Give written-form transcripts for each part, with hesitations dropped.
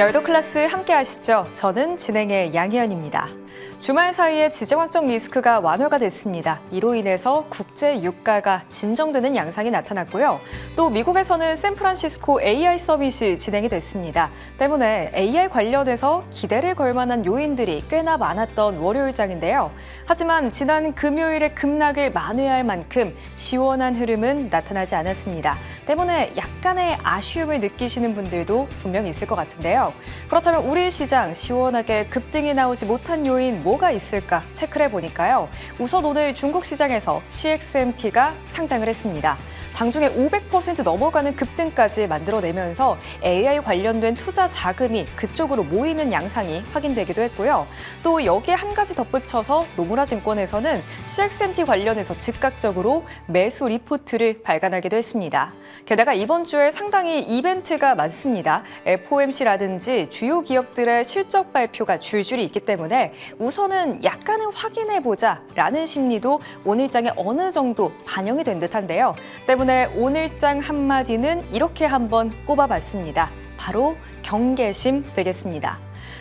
여의도 클래스 함께 하시죠. 저는 진행의 양희연입니다. 주말 사이에 지정 확정 리스크가 완화가 됐습니다. 이로 인해서 국제 유가가 진정되는 양상이 나타났고요. 또 미국에서는 샌프란시스코 AI 서밋이 진행이 됐습니다. 때문에 AI 관련해서 기대를 걸 만한 요인들이 꽤나 많았던 월요일장인데요. 하지만 지난 금요일에 급락을 만회할 만큼 시원한 흐름은 나타나지 않았습니다. 때문에 약간의 아쉬움을 느끼시는 분들도 분명 있을 것 같은데요. 그렇다면 우리 시장 시원하게 급등이 나오지 못한 요인 뭐가 있을까 체크를 해보니까요. 우선 오늘 중국 시장에서 CXMT가 상장을 했습니다. 장중에 500% 넘어가는 급등까지 만들어내면서 AI 관련된 투자 자금이 그쪽으로 모이는 양상이 확인되기도 했고요. 또 여기에 한 가지 덧붙여서 노무라 증권에서는 CXMT 관련해서 즉각적으로 매수 리포트를 발간하기도 했습니다. 게다가 이번 주에 상당히 이벤트가 많습니다. FOMC라든지 주요 기업들의 실적 발표가 줄줄이 있기 때문에 우선은 약간은 확인해보자라는 심리도 오늘장에 어느 정도 반영이 된 듯한데요. 때문에 오늘장 한마디는 이렇게 한번 꼽아봤습니다. 바로 경계심 되겠습니다.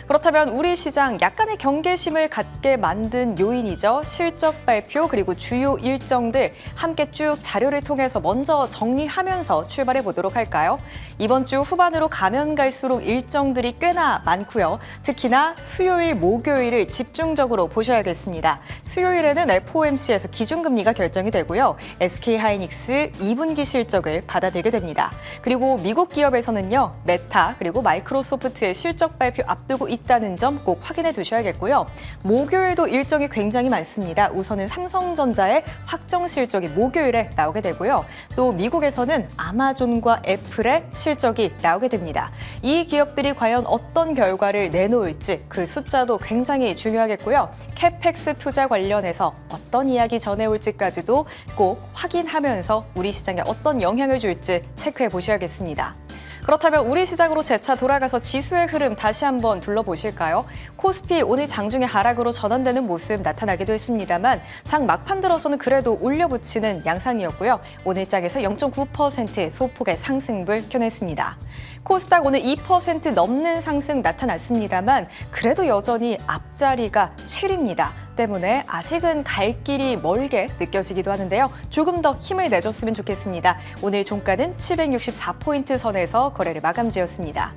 그렇다면 우리 시장 약간의 경계심을 갖게 만든 요인이죠. 실적 발표 그리고 주요 일정들 함께 쭉 자료를 통해서 먼저 정리하면서 출발해 보도록 할까요? 이번 주 후반으로 가면 갈수록 일정들이 꽤나 많고요. 특히나 수요일, 목요일을 집중적으로 보셔야겠습니다. 수요일에는 FOMC에서 기준금리가 결정이 되고요. SK하이닉스 2분기 실적을 받아들게 됩니다. 그리고 미국 기업에서는요. 메타 그리고 마이크로소프트의 실적 발표 앞두고 있다는 점 꼭 확인해 두셔야겠고요. 목요일도 일정이 굉장히 많습니다. 우선은 삼성전자의 확정 실적이 목요일에 나오게 되고요. 또 미국에서는 아마존과 애플의 실적이 나오게 됩니다. 이 기업들이 과연 어떤 결과를 내놓을지 그 숫자도 굉장히 중요하겠고요. 캐펙스 투자 관련해서 어떤 이야기 전해올지까지도 꼭 확인하면서 우리 시장에 어떤 영향을 줄지 체크해 보셔야겠습니다. 그렇다면 우리 시장으로 재차 돌아가서 지수의 흐름 다시 한번 둘러보실까요? 코스피 오늘 장중에 하락으로 전환되는 모습 나타나기도 했습니다만 장 막판 들어서는 그래도 올려붙이는 양상이었고요. 오늘 장에서 0.9% 소폭의 상승을 켜냈습니다. 코스닥 오늘 2% 넘는 상승 나타났습니다만 그래도 여전히 앞자리가 7입니다. 때문에 아직은 갈 길이 멀게 느껴지기도 하는데요. 조금 더 힘을 내줬으면 좋겠습니다. 오늘 종가는 764포인트 선에서 거래를 마감지었습니다.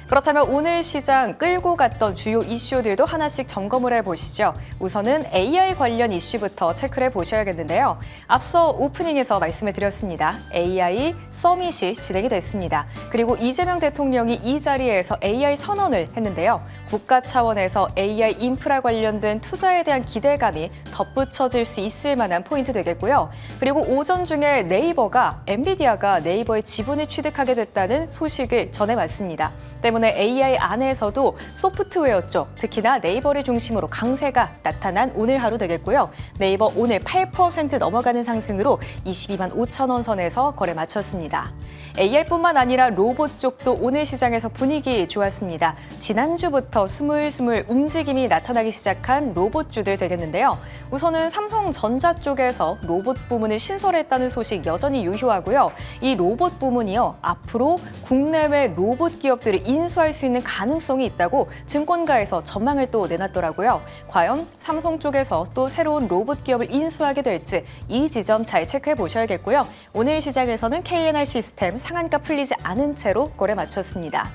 그렇다면 오늘 시장 끌고 갔던 주요 이슈들도 하나씩 점검을 해보시죠. 우선은 AI 관련 이슈부터 체크를 해보셔야겠는데요. 앞서 오프닝에서 말씀을 드렸습니다. AI 서밋이 진행이 됐습니다. 그리고 이재명 대통령이 이 자리에서 AI 선언을 했는데요. 국가 차원에서 AI 인프라 관련된 투자에 대한 기대감이 덧붙여질 수 있을 만한 포인트 되겠고요. 그리고 오전 중에 네이버가 엔비디아가 네이버의 지분을 취득하게 됐다는 소식을 전해왔습니다. 때문에 AI 안에서도 소프트웨어 쪽, 특히나 네이버를 중심으로 강세가 나타난 오늘 하루 되겠고요. 네이버 오늘 8% 넘어가는 상승으로 22만 5천 원 선에서 거래 마쳤습니다. AI뿐만 아니라 로봇 쪽도 오늘 시장에서 분위기 좋았습니다. 지난주부터 스물스물 움직임이 나타나기 시작한 로봇주들 되겠는데요. 우선은 삼성전자 쪽에서 로봇 부문을 신설했다는 소식 여전히 유효하고요. 이 로봇 부문이요. 앞으로 국내외 로봇 기업들을 인수할 수 있는 가능성이 있다고 증권가에서 전망을 또 내놨더라고요. 과연 삼성 쪽에서 또 새로운 로봇 기업을 인수하게 될지 이 지점 잘 체크해 보셔야겠고요. 오늘 시장에서는 KNR 시스템 상한가 풀리지 않은 채로 거래 마쳤습니다.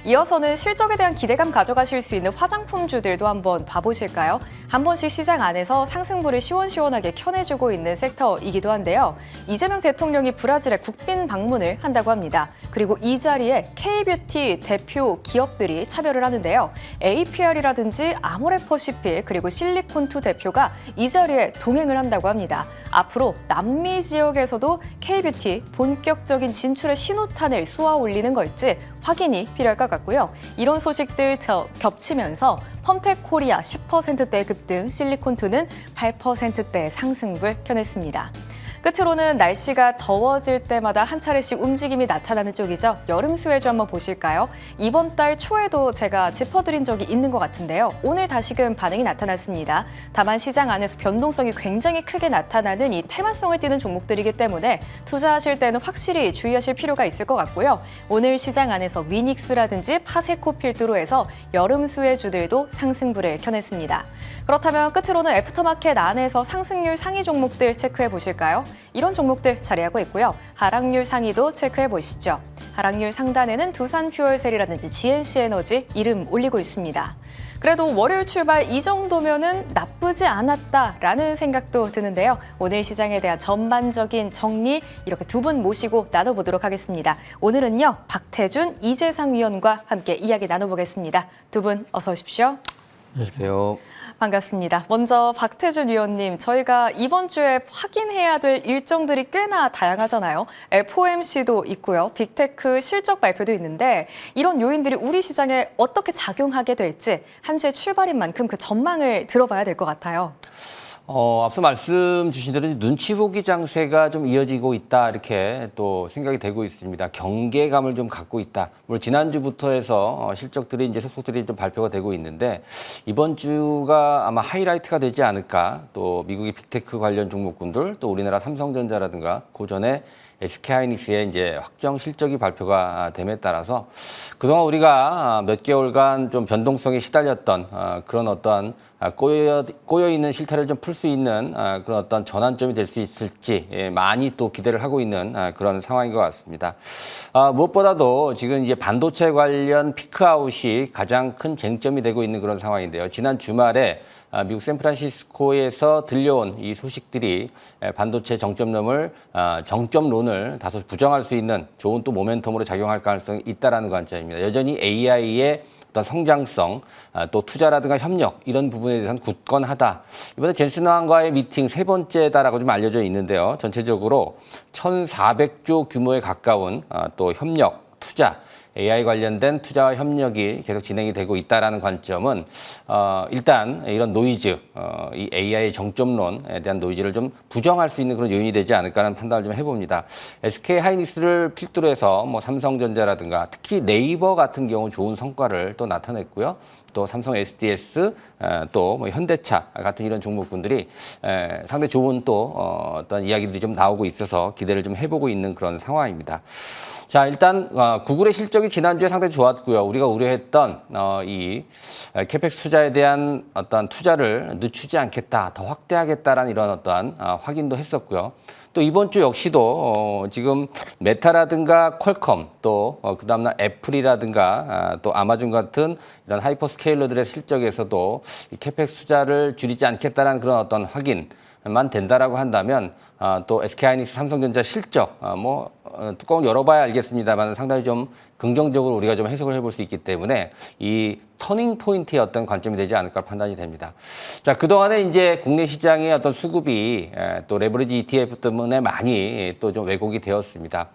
이어서는 실적에 대한 기대감 가져가실 수 있는 화장품주들도 한번 봐보실까요? 한 번씩 시장 안에서 상승부를 시원시원하게 켜내주고 있는 섹터이기도 한데요. 이재명 대통령이 브라질에 국빈 방문을 한다고 합니다. 그리고 이 자리에 K뷰티 대표 기업들이 참여를 하는데요. APR이라든지 아모레퍼시픽 그리고 실리콘2 대표가 이 자리에 동행을 한다고 합니다. 앞으로 남미 지역에서도 K뷰티 본격적인 진출의 신호탄을 쏘아 올리는 걸지 확인이 필요할 것 같고요. 이런 소식들 겹치면서 펌텍코리아 10%대 급등, 실리콘2는 8%대 상승을 켜냈습니다. 끝으로는 날씨가 더워질 때마다 한 차례씩 움직임이 나타나는 쪽이죠. 여름 수혜주 한번 보실까요? 이번 달 초에도 제가 짚어드린 적이 있는 것 같은데요. 오늘 다시금 반응이 나타났습니다. 다만 시장 안에서 변동성이 굉장히 크게 나타나는 이 테마성을 띠는 종목들이기 때문에 투자하실 때는 확실히 주의하실 필요가 있을 것 같고요. 오늘 시장 안에서 위닉스라든지 파세코 필두로 해서 여름 수혜주들도 상승불을 켜냈습니다. 그렇다면 끝으로는 애프터마켓 안에서 상승률 상위 종목들 체크해 보실까요? 이런 종목들 자리하고 있고요. 하락률 상위도 체크해 보시죠. 하락률 상단에는 두산퓨얼셀이라든지 GNC에너지 이름 올리고 있습니다. 그래도 월요일 출발 이 정도면은 나쁘지 않았다라는 생각도 드는데요. 오늘 시장에 대한 전반적인 정리 이렇게 두 분 모시고 나눠보도록 하겠습니다. 오늘은요, 박태준, 이재상 위원과 함께 이야기 나눠보겠습니다. 두 분 어서 오십시오. 안녕하세요. 반갑습니다. 먼저 박태준 위원님, 저희가 이번 주에 확인해야 될 일정들이 꽤나 다양하잖아요. FOMC도 있고요. 빅테크 실적 발표도 있는데 이런 요인들이 우리 시장에 어떻게 작용하게 될지 한 주의 출발인 만큼 그 전망을 들어봐야 될 것 같아요. 앞서 말씀 주신 대로 눈치 보기 장세가 좀 이어지고 있다 이렇게 또 생각이 되고 있습니다. 경계감을 좀 갖고 있다. 물론 지난주부터 해서 실적들이 이제 속속들이 좀 발표가 되고 있는데 이번 주가 아마 하이라이트가 되지 않을까. 또 미국의 빅테크 관련 종목군들 또 우리나라 삼성전자라든가 고전에 SK하이닉스의 이제 확정 실적이 발표가 됨에 따라서 그동안 우리가 몇 개월간 좀 변동성에 시달렸던 그런 어떠한 꼬여 있는 실타래를 좀 풀 수 있는 그런 어떤 전환점이 될 수 있을지 많이 또 기대를 하고 있는 그런 상황인 것 같습니다. 무엇보다도 지금 이제 반도체 관련 피크아웃이 가장 큰 쟁점이 되고 있는 그런 상황인데요. 지난 주말에 미국 샌프란시스코에서 들려온 이 소식들이 반도체 정점론을 다소 부정할 수 있는 좋은 또 모멘텀으로 작용할 가능성이 있다라는 관점입니다. 여전히 AI의 어떤 성장성, 또 투자라든가 협력 이런 부분에 대해서는 굳건하다. 이번에 젠슨왕과의 미팅 세 번째다라고 좀 알려져 있는데요. 전체적으로 1,400조 규모에 가까운 또 협력, 투자, AI 관련된 투자와 협력이 계속 진행이 되고 있다라는 관점은 일단 이런 노이즈, 이 AI 정점론에 대한 노이즈를 좀 부정할 수 있는 그런 요인이 되지 않을까라는 판단을 좀 해봅니다. SK하이닉스를 필두로 해서 뭐 삼성전자라든가 특히 네이버 같은 경우 좋은 성과를 또 나타냈고요. 또 삼성 SDS, 또 뭐 현대차 같은 이런 종목군들이 상당히 좋은 또 어떤 이야기들이 좀 나오고 있어서 기대를 좀 해보고 있는 그런 상황입니다. 자, 일단 구글의 실적이 지난주에 상당히 좋았고요. 우리가 우려했던 이 캐펙스 투자에 대한 어떤 투자를 늦추지 않겠다, 더 확대하겠다라는 이런 어떠한 확인도 했었고요. 또 이번 주 역시도 지금 메타라든가 퀄컴 또 그 다음날 애플이라든가 또 아마존 같은 이런 하이퍼스케일러들의 실적에서도 이 캐펙스 투자를 줄이지 않겠다라는 그런 어떤 확인만 된다라고 한다면 또 SK하이닉스, 삼성전자 실적 뚜껑 열어봐야 알겠습니다만 상당히 좀 긍정적으로 우리가 좀 해석을 해볼 수 있기 때문에 이 터닝 포인트의 어떤 관점이 되지 않을까 판단이 됩니다. 자, 그동안에 이제 국내 시장의 어떤 수급이 또 레버리지 ETF 때문에 많이 또 좀 왜곡이 되었습니다.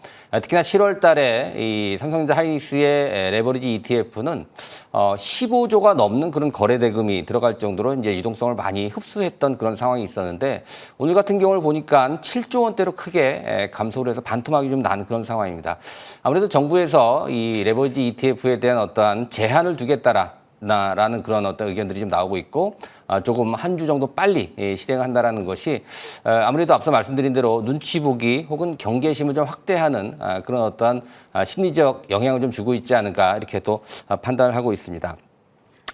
특히나 7월 달에 이 삼성전자 하이닉스의 레버리지 ETF는 15조가 넘는 그런 거래 대금이 들어갈 정도로 이제 유동성을 많이 흡수했던 그런 상황이 있었는데 오늘 같은 경우를 보니까 7조 원대로 크게 감소를 해서 반토막이 좀 나는 그런 상황입니다. 아무래도 정부에서 이 레버리지 ETF에 대한 어떠한 제한을 두겠다라는 그런 어떤 의견들이 좀 나오고 있고 조금 한 주 정도 빨리 실행한다라는 것이 아무래도 앞서 말씀드린 대로 눈치 보기 혹은 경계심을 좀 확대하는 그런 어떠한 심리적 영향을 좀 주고 있지 않을까 이렇게 또 판단을 하고 있습니다.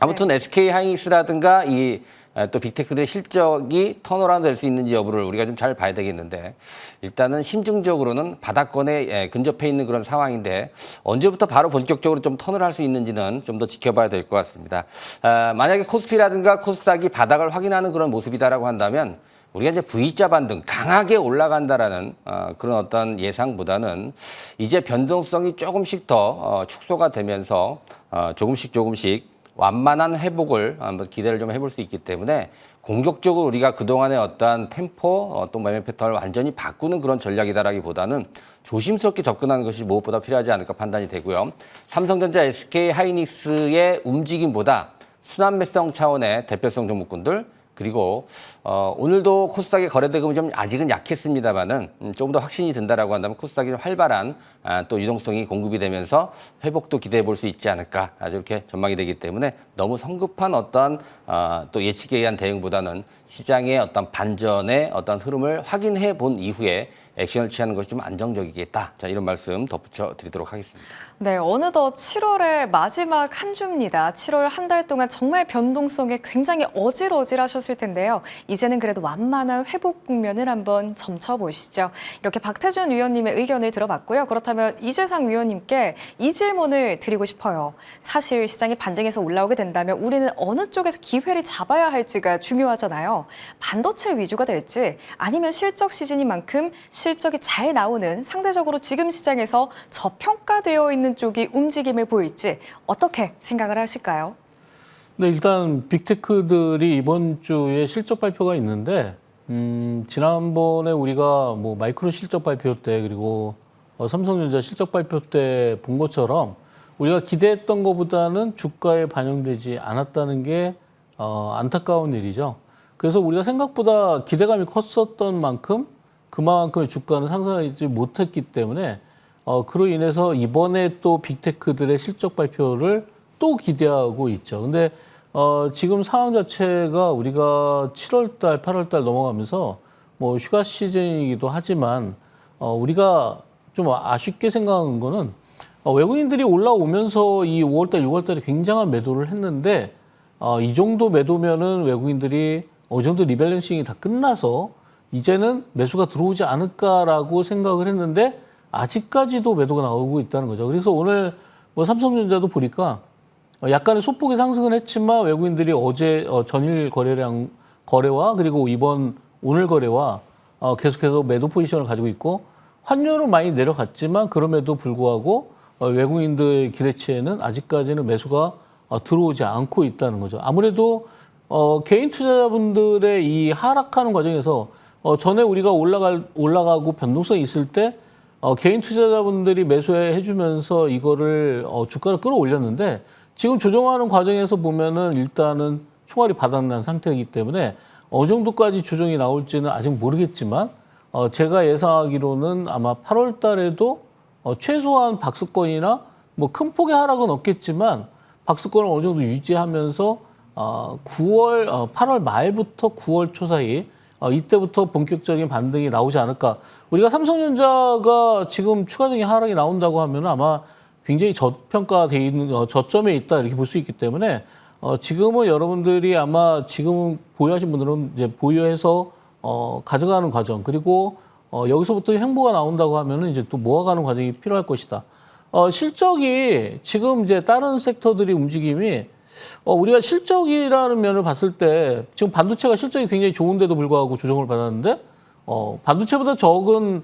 아무튼 네. SK하이닉스라든가 또 빅테크들의 실적이 턴어라운드 될 수 있는지 여부를 우리가 좀 잘 봐야 되겠는데 일단은 심증적으로는 바닥권에 근접해 있는 그런 상황인데 언제부터 바로 본격적으로 좀 턴을 할 수 있는지는 좀 더 지켜봐야 될 것 같습니다. 만약에 코스피라든가 코스닥이 바닥을 확인하는 그런 모습이다라고 한다면 우리가 이제 V자 반등 강하게 올라간다라는 그런 어떤 예상보다는 이제 변동성이 조금씩 더 축소가 되면서 조금씩 완만한 회복을 한번 기대를 좀 해볼 수 있기 때문에 공격적으로 우리가 그동안의 어떠한 템포, 또 매매 패턴을 완전히 바꾸는 그런 전략이다라기보다는 조심스럽게 접근하는 것이 무엇보다 필요하지 않을까 판단이 되고요. 삼성전자, SK하이닉스의 움직임보다 순환매성 차원의 대표성 종목군들, 그리고 오늘도 코스닥의 거래 대금이 좀 아직은 약했습니다만은 조금 더 확신이 든다라고 한다면 코스닥이 좀 활발한 또 유동성이 공급이 되면서 회복도 기대해 볼 수 있지 않을까 이렇게 전망이 되기 때문에 너무 성급한 어떤 또 예측에 의한 대응보다는 시장의 어떤 반전의 어떤 흐름을 확인해 본 이후에 액션을 취하는 것이 좀 안정적이겠다. 자, 이런 말씀 덧붙여 드리도록 하겠습니다. 네, 어느덧 7월의 마지막 한 주입니다. 7월 한 달 동안 정말 변동성에 굉장히 어질어질하셨을 텐데요. 이제는 그래도 완만한 회복 국면을 한번 점쳐보시죠. 이렇게 박태준 위원님의 의견을 들어봤고요. 그렇다면 이재상 위원님께 이 질문을 드리고 싶어요. 사실 시장이 반등해서 올라오게 된다면 우리는 어느 쪽에서 기회를 잡아야 할지가 중요하잖아요. 반도체 위주가 될지 아니면 실적 시즌인 만큼 실적이 잘 나오는 상대적으로 지금 시장에서 저평가되어 있는 쪽이 움직임을 보일지 어떻게 생각을 하실까요? 네, 일단 빅테크들이 이번 주에 실적 발표가 있는데 지난번에 우리가 뭐 마이크론 실적 발표 때 그리고 삼성전자 실적 발표 때 본 것처럼 우리가 기대했던 것보다는 주가에 반영되지 않았다는 게 안타까운 일이죠. 그래서 우리가 생각보다 기대감이 컸었던 만큼 그만큼의 주가는 상승하지 못했기 때문에 그로 인해서 이번에 또 빅테크들의 실적 발표를 또 기대하고 있죠. 근데 지금 상황 자체가 우리가 7월 달, 8월 달 넘어가면서 뭐 휴가 시즌이기도 하지만 우리가 좀 아쉽게 생각한 거는 외국인들이 올라오면서 이 5월 달, 6월 달에 굉장한 매도를 했는데 이 정도 매도면은 외국인들이 어느 정도 리밸런싱이 다 끝나서 이제는 매수가 들어오지 않을까라고 생각을 했는데 아직까지도 매도가 나오고 있다는 거죠. 그래서 오늘 뭐 삼성전자도 보니까 약간의 소폭의 상승은 했지만 외국인들이 어제 전일 거래와 그리고 오늘 거래와 계속해서 매도 포지션을 가지고 있고 환율은 많이 내려갔지만 그럼에도 불구하고 외국인들 기대치에는 아직까지는 매수가 들어오지 않고 있다는 거죠. 아무래도 개인 투자자분들의 이 하락하는 과정에서 전에 우리가 올라가고 변동성이 있을 때 개인 투자자분들이 매수해 주면서 이거를 주가를 끌어올렸는데 지금 조정하는 과정에서 보면은 일단은 총알이 바닥난 상태이기 때문에 어느 정도까지 조정이 나올지는 아직 모르겠지만 제가 예상하기로는 아마 8월 달에도 최소한 박스권이나 뭐 큰 폭의 하락은 없겠지만 박스권을 어느 정도 유지하면서 8월 말부터 9월 초 사이 이때부터 본격적인 반등이 나오지 않을까. 우리가 삼성전자가 지금 추가적인 하락이 나온다고 하면 아마 굉장히 저평가돼 있는 저점에 있다 이렇게 볼 수 있기 때문에 지금은 여러분들이 아마 지금 보유하신 분들은 이제 보유해서 가져가는 과정 그리고 여기서부터 행보가 나온다고 하면은 이제 또 모아가는 과정이 필요할 것이다. 실적이 지금 이제 다른 섹터들이 움직임이 우리가 실적이라는 면을 봤을 때 지금 반도체가 실적이 굉장히 좋은데도 불구하고 조정을 받았는데 반도체보다 적은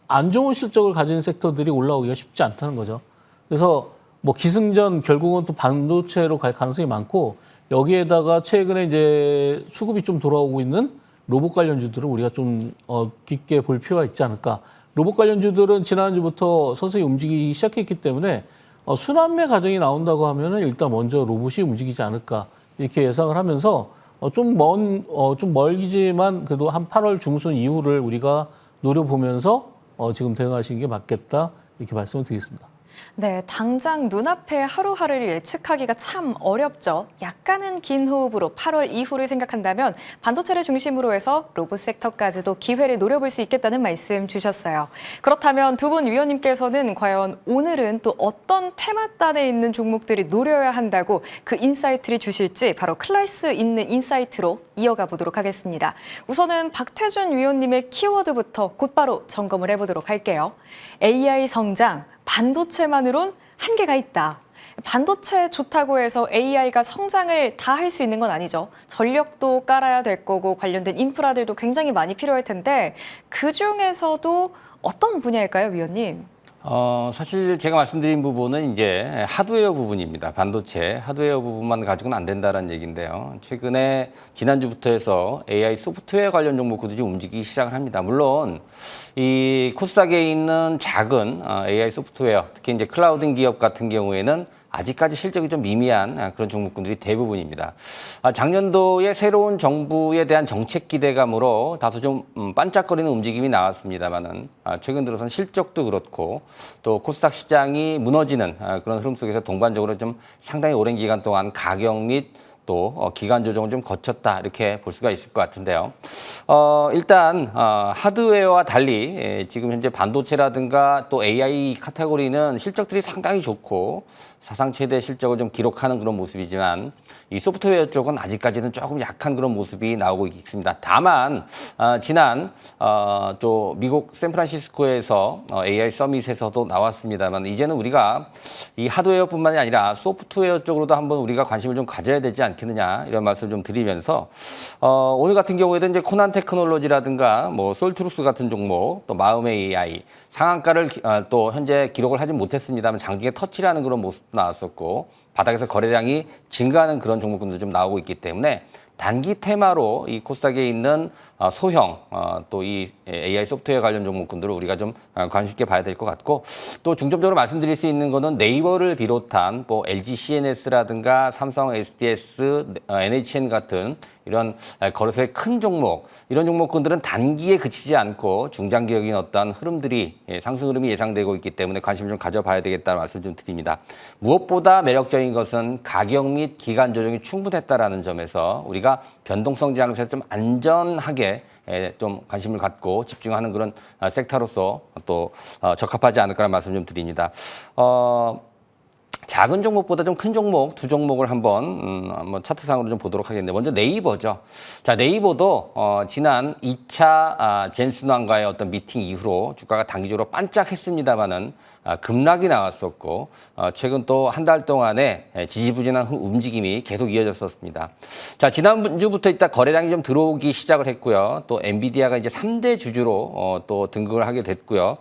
안 좋은 실적을 가진 섹터들이 올라오기가 쉽지 않다는 거죠. 그래서 뭐 기승전 결국은 또 반도체로 갈 가능성이 많고 여기에다가 최근에 이제 수급이 좀 돌아오고 있는 로봇 관련주들은 우리가 좀 깊게 볼 필요가 있지 않을까. 로봇 관련주들은 지난주부터 서서히 움직이기 시작했기 때문에 순환매 과정이 나온다고 하면은 일단 먼저 로봇이 움직이지 않을까 이렇게 예상을 하면서 좀 멀기지만 그래도 한 8월 중순 이후를 우리가 노려보면서 지금 대응하시는 게 맞겠다 이렇게 말씀을 드리겠습니다. 네, 당장 눈앞의 하루하루를 예측하기가 참 어렵죠. 약간은 긴 호흡으로 8월 이후를 생각한다면 반도체를 중심으로 해서 로봇 섹터까지도 기회를 노려볼 수 있겠다는 말씀 주셨어요. 그렇다면 두 분 위원님께서는 과연 오늘은 또 어떤 테마단에 있는 종목들이 노려야 한다고 그 인사이트를 주실지 바로 클래스 있는 인사이트로 이어가 보도록 하겠습니다. 우선은 박태준 위원님의 키워드부터 곧바로 점검을 해보도록 할게요. AI 성장, 반도체만으론 한계가 있다. 반도체 좋다고 해서 AI가 성장을 다 할 수 있는 건 아니죠. 전력도 깔아야 될 거고 관련된 인프라들도 굉장히 많이 필요할 텐데 그중에서도 어떤 분야일까요, 위원님? 사실 제가 말씀드린 부분은 이제 하드웨어 부분입니다. 반도체 하드웨어 부분만 가지고는 안 된다는 얘기인데요. 최근에 지난주부터 해서 AI 소프트웨어 관련 종목들이 좀 움직이기 시작을 합니다. 물론 이 코스닥에 있는 작은 AI 소프트웨어, 특히 이제 클라우딩 기업 같은 경우에는 아직까지 실적이 좀 미미한 그런 종목군들이 대부분입니다. 작년도에 새로운 정부에 대한 정책 기대감으로 다소 좀 반짝거리는 움직임이 나왔습니다만은 최근 들어서는 실적도 그렇고 또 코스닥 시장이 무너지는 그런 흐름 속에서 동반적으로 좀 상당히 오랜 기간 동안 가격 및 또 기간 조정을 좀 거쳤다 이렇게 볼 수가 있을 것 같은데요. 일단 하드웨어와 달리 지금 현재 반도체라든가 또 AI 카테고리는 실적들이 상당히 좋고 사상 최대 실적을 좀 기록하는 그런 모습이지만 이 소프트웨어 쪽은 아직까지는 조금 약한 그런 모습이 나오고 있습니다. 다만 지난 또 미국 샌프란시스코에서 AI 서밋에서도 나왔습니다만 이제는 우리가 이 하드웨어뿐만이 아니라 소프트웨어 쪽으로도 한번 우리가 관심을 좀 가져야 되지 않겠느냐 이런 말씀을 좀 드리면서 오늘 같은 경우에도 이제 코난 테크놀로지라든가 뭐 솔트루스 같은 종목 또 마음의 AI 상한가를 또 현재 기록을 하진 못했습니다만 장중에 터치라는 그런 모습도 나왔었고 바닥에서 거래량이 증가하는 그런 종목군도 좀 나오고 있기 때문에 단기 테마로 이 코스닥에 있는 소형 또 이 AI 소프트웨어 관련 종목군들을 우리가 좀 관심 있게 봐야 될 것 같고 또 중점적으로 말씀드릴 수 있는 거는 네이버를 비롯한 뭐 LG CNS라든가 삼성 SDS, NHN 같은 이런 거래소의 큰 종목 이런 종목군들은 단기에 그치지 않고 중장기적인 어떤 흐름들이 상승 흐름이 예상되고 있기 때문에 관심을 좀 가져봐야 되겠다는 말씀 좀 드립니다. 무엇보다 매력적인 것은 가격 및 기간 조정이 충분했다라는 점에서 우리가 변동성 장세에서 좀 안전하게 좀 관심을 갖고 집중하는 그런 섹터로서 또 적합하지 않을까라는 말씀 좀 드립니다. 작은 종목보다 좀 큰 종목 두 종목을 한번 차트상으로 좀 보도록 하겠는데 먼저 네이버죠. 자, 네이버도 지난 2차 젠슨왕과의 어떤 미팅 이후로 주가가 단기적으로 반짝했습니다만은 급락이 나왔었고 최근 또 한 달 동안에 지지부진한 움직임이 계속 이어졌었습니다. 자, 지난주부터 일단 거래량이 좀 들어오기 시작을 했고요. 또 엔비디아가 이제 3대 주주로 또 등극을 하게 됐고요.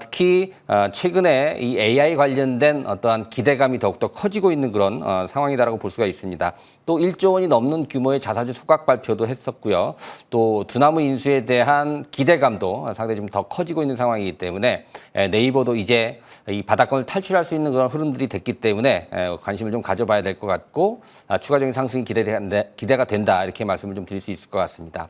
특히 최근에 이 AI 관련된 어떠한 기대감이 더욱더 커지고 있는 그런 상황이다라고 볼 수가 있습니다. 또 1조 원이 넘는 규모의 자사주 소각 발표도 했었고요. 또 두나무 인수에 대한 기대감도 상당히 좀 더 커지고 있는 상황이기 때문에 네이버도 이제 이 바닥권을 탈출할 수 있는 그런 흐름들이 됐기 때문에 관심을 좀 가져봐야 될 것 같고 추가적인 상승이 기대가 된다 이렇게 말씀을 좀 드릴 수 있을 것 같습니다.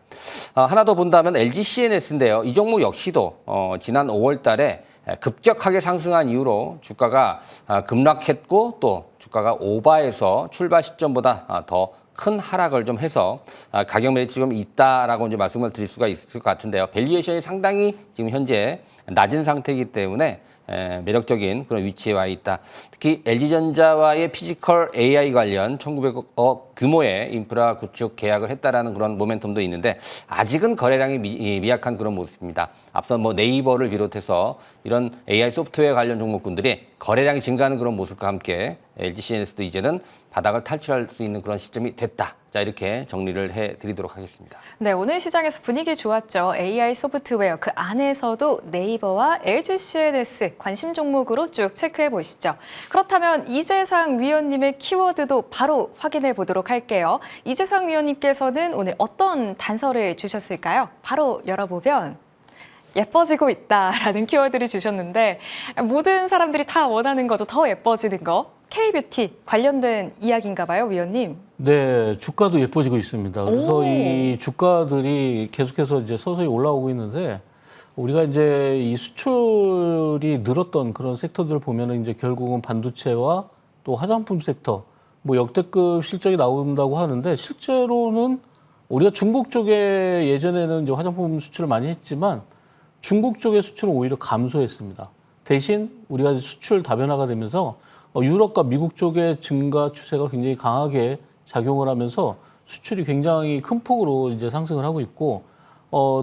하나 더 본다면 LG CNS인데요. 이 종목 역시도 지난 5월 달에 급격하게 상승한 이후로 주가가 급락했고 또 주가가 오바해서 출발 시점보다 더 큰 하락을 좀 해서 가격 메리트 좀 있다라고 이제 말씀을 드릴 수가 있을 것 같은데요. 밸류에이션이 상당히 지금 현재 낮은 상태이기 때문에 매력적인 그런 위치에 와 있다. 특히 LG전자와의 피지컬 AI 관련 1,900억 규모의 인프라 구축 계약을 했다라는 그런 모멘텀도 있는데 아직은 거래량이 미약한 그런 모습입니다. 앞서 뭐 네이버를 비롯해서 이런 AI 소프트웨어 관련 종목군들이 거래량이 증가하는 그런 모습과 함께 LG CNS도 이제는 바닥을 탈출할 수 있는 그런 시점이 됐다. 자, 이렇게 정리를 해드리도록 하겠습니다. 네, 오늘 시장에서 분위기 좋았죠. AI 소프트웨어 그 안에서도 네이버와 LG CNS 관심 종목으로 쭉 체크해 보시죠. 그렇다면 이재상 위원님의 키워드도 바로 확인해 보도록 할게요. 이재상 위원님께서는 오늘 어떤 단서를 주셨을까요? 바로 열어보면 예뻐지고 있다라는 키워드를 주셨는데 모든 사람들이 다 원하는 거죠. 더 예뻐지는 거. K-뷰티 관련된 이야기인가 봐요, 위원님. 네, 주가도 예뻐지고 있습니다. 그래서 이 주가들이 계속해서 이제 서서히 올라오고 있는데 우리가 이제 이 수출이 늘었던 그런 섹터들 보면은 이제 결국은 반도체와 또 화장품 섹터 뭐 역대급 실적이 나온다고 하는데 실제로는 우리가 중국 쪽에 예전에는 이제 화장품 수출을 많이 했지만 중국 쪽의 수출은 오히려 감소했습니다. 대신 우리가 수출 다변화가 되면서 유럽과 미국 쪽의 증가 추세가 굉장히 강하게 작용을 하면서 수출이 굉장히 큰 폭으로 이제 상승을 하고 있고,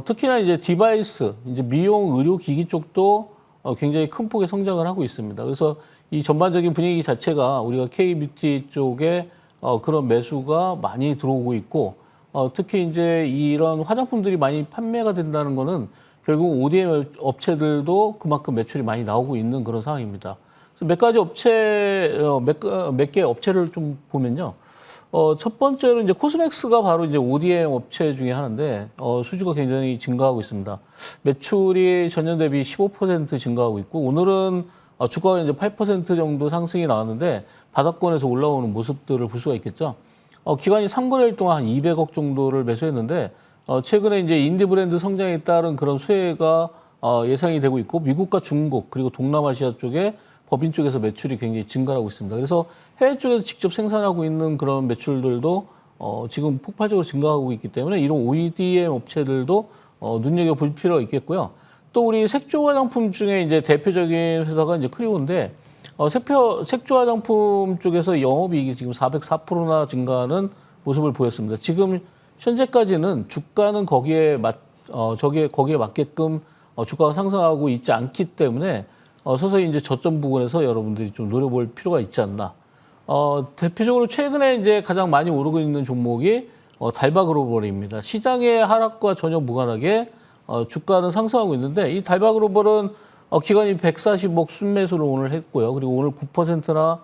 특히나 이제 디바이스, 이제 미용 의료 기기 쪽도 굉장히 큰 폭의 성장을 하고 있습니다. 그래서 이 전반적인 분위기 자체가 우리가 K-뷰티 쪽에 그런 매수가 많이 들어오고 있고, 특히 이제 이런 화장품들이 많이 판매가 된다는 거는 결국 ODM 업체들도 그만큼 매출이 많이 나오고 있는 그런 상황입니다. 그래서 몇 가지 업체, 몇 개의 업체를 좀 보면요. 첫 번째로 이제 코스맥스가 바로 이제 ODM 업체 중에 하나인데, 수주가 굉장히 증가하고 있습니다. 매출이 전년 대비 15% 증가하고 있고, 오늘은 주가가 이제 8% 정도 상승이 나왔는데 바닥권에서 올라오는 모습들을 볼 수가 있겠죠. 기관이 3분의 1 동안 한 200억 정도를 매수했는데 최근에 이제 인디 브랜드 성장에 따른 그런 수혜가 예상이 되고 있고 미국과 중국 그리고 동남아시아 쪽에 법인 쪽에서 매출이 굉장히 증가하고 있습니다. 그래서 해외 쪽에서 직접 생산하고 있는 그런 매출들도 지금 폭발적으로 증가하고 있기 때문에 이런 OEM 업체들도 눈여겨볼 필요가 있겠고요. 또 우리 색조 화장품 중에 이제 대표적인 회사가 이제 크리오인데 색조 화장품 쪽에서 영업이익이 지금 404%나 증가하는 모습을 보였습니다. 지금 현재까지는 주가는 거기에 맞게끔 주가가 상승하고 있지 않기 때문에 서서히 이제 저점 부분에서 여러분들이 좀 노려볼 필요가 있지 않나. 대표적으로 최근에 이제 가장 많이 오르고 있는 종목이 달바글로벌입니다. 시장의 하락과 전혀 무관하게 주가는 상승하고 있는데 이 달바글로벌은 기관이 140억 순매수를 오늘 했고요. 그리고 오늘 9%나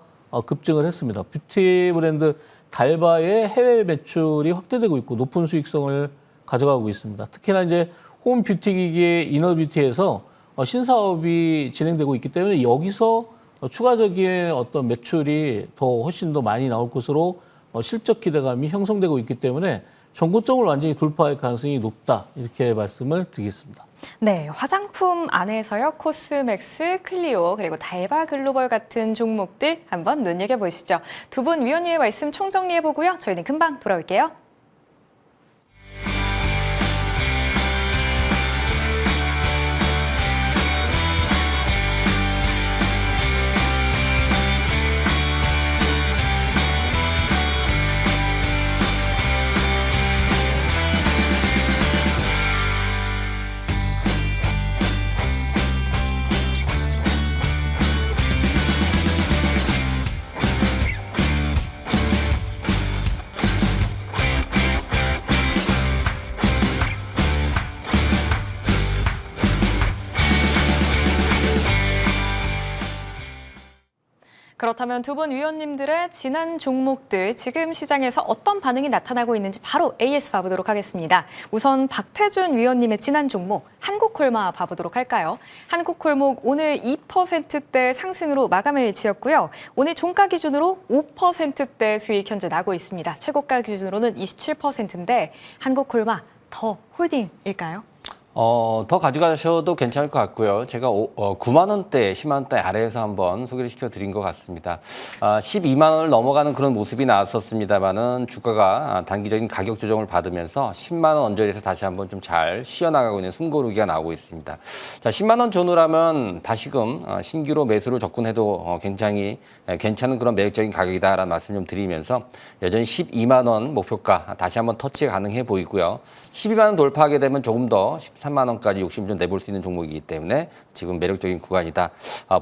급증을 했습니다. 뷰티 브랜드 달바의 해외 매출이 확대되고 있고 높은 수익성을 가져가고 있습니다. 특히나 이제 홈 뷰티 기기 이너뷰티에서 신사업이 진행되고 있기 때문에 여기서 추가적인 어떤 매출이 훨씬 더 많이 나올 것으로 실적 기대감이 형성되고 있기 때문에 전고점을 완전히 돌파할 가능성이 높다 이렇게 말씀을 드리겠습니다. 네, 화장품 안에서요. 코스맥스, 클리오, 그리고 달바글로벌 같은 종목들 한번 눈여겨보시죠. 두 분 위원님의 말씀 총정리해보고요. 저희는 금방 돌아올게요. 그렇다면 두 분 위원님들의 지난 종목들 지금 시장에서 어떤 반응이 나타나고 있는지 바로 AS 봐보도록 하겠습니다. 우선 박태준 위원님의 지난 종목 한국콜마 봐보도록 할까요? 한국콜목 오늘 2%대 상승으로 마감을 지었고요. 오늘 종가 기준으로 5%대 수익 현재 나고 있습니다. 최고가 기준으로는 27%인데 한국콜마 더 홀딩일까요? 더 가져가셔도 괜찮을 것 같고요. 제가 9만 원대, 10만 원대 아래에서 한번 소개를 시켜드린 것 같습니다. 12만 원을 넘어가는 그런 모습이 나왔었습니다만은 주가가 단기적인 가격 조정을 받으면서 10만 원 언저리에서 다시 한번 좀 잘 쉬어나가고 있는 숨고르기가 나오고 있습니다. 자, 10만 원 전후라면 다시금 신규로 매수를 접근해도 굉장히 괜찮은 그런 매력적인 가격이다라는 말씀 좀 드리면서 여전히 12만 원 목표가 다시 한번 터치 가능해 보이고요. 12만 원 돌파하게 되면 조금 더 13만 원까지 욕심 좀 내볼 수 있는 종목이기 때문에 지금 매력적인 구간이다.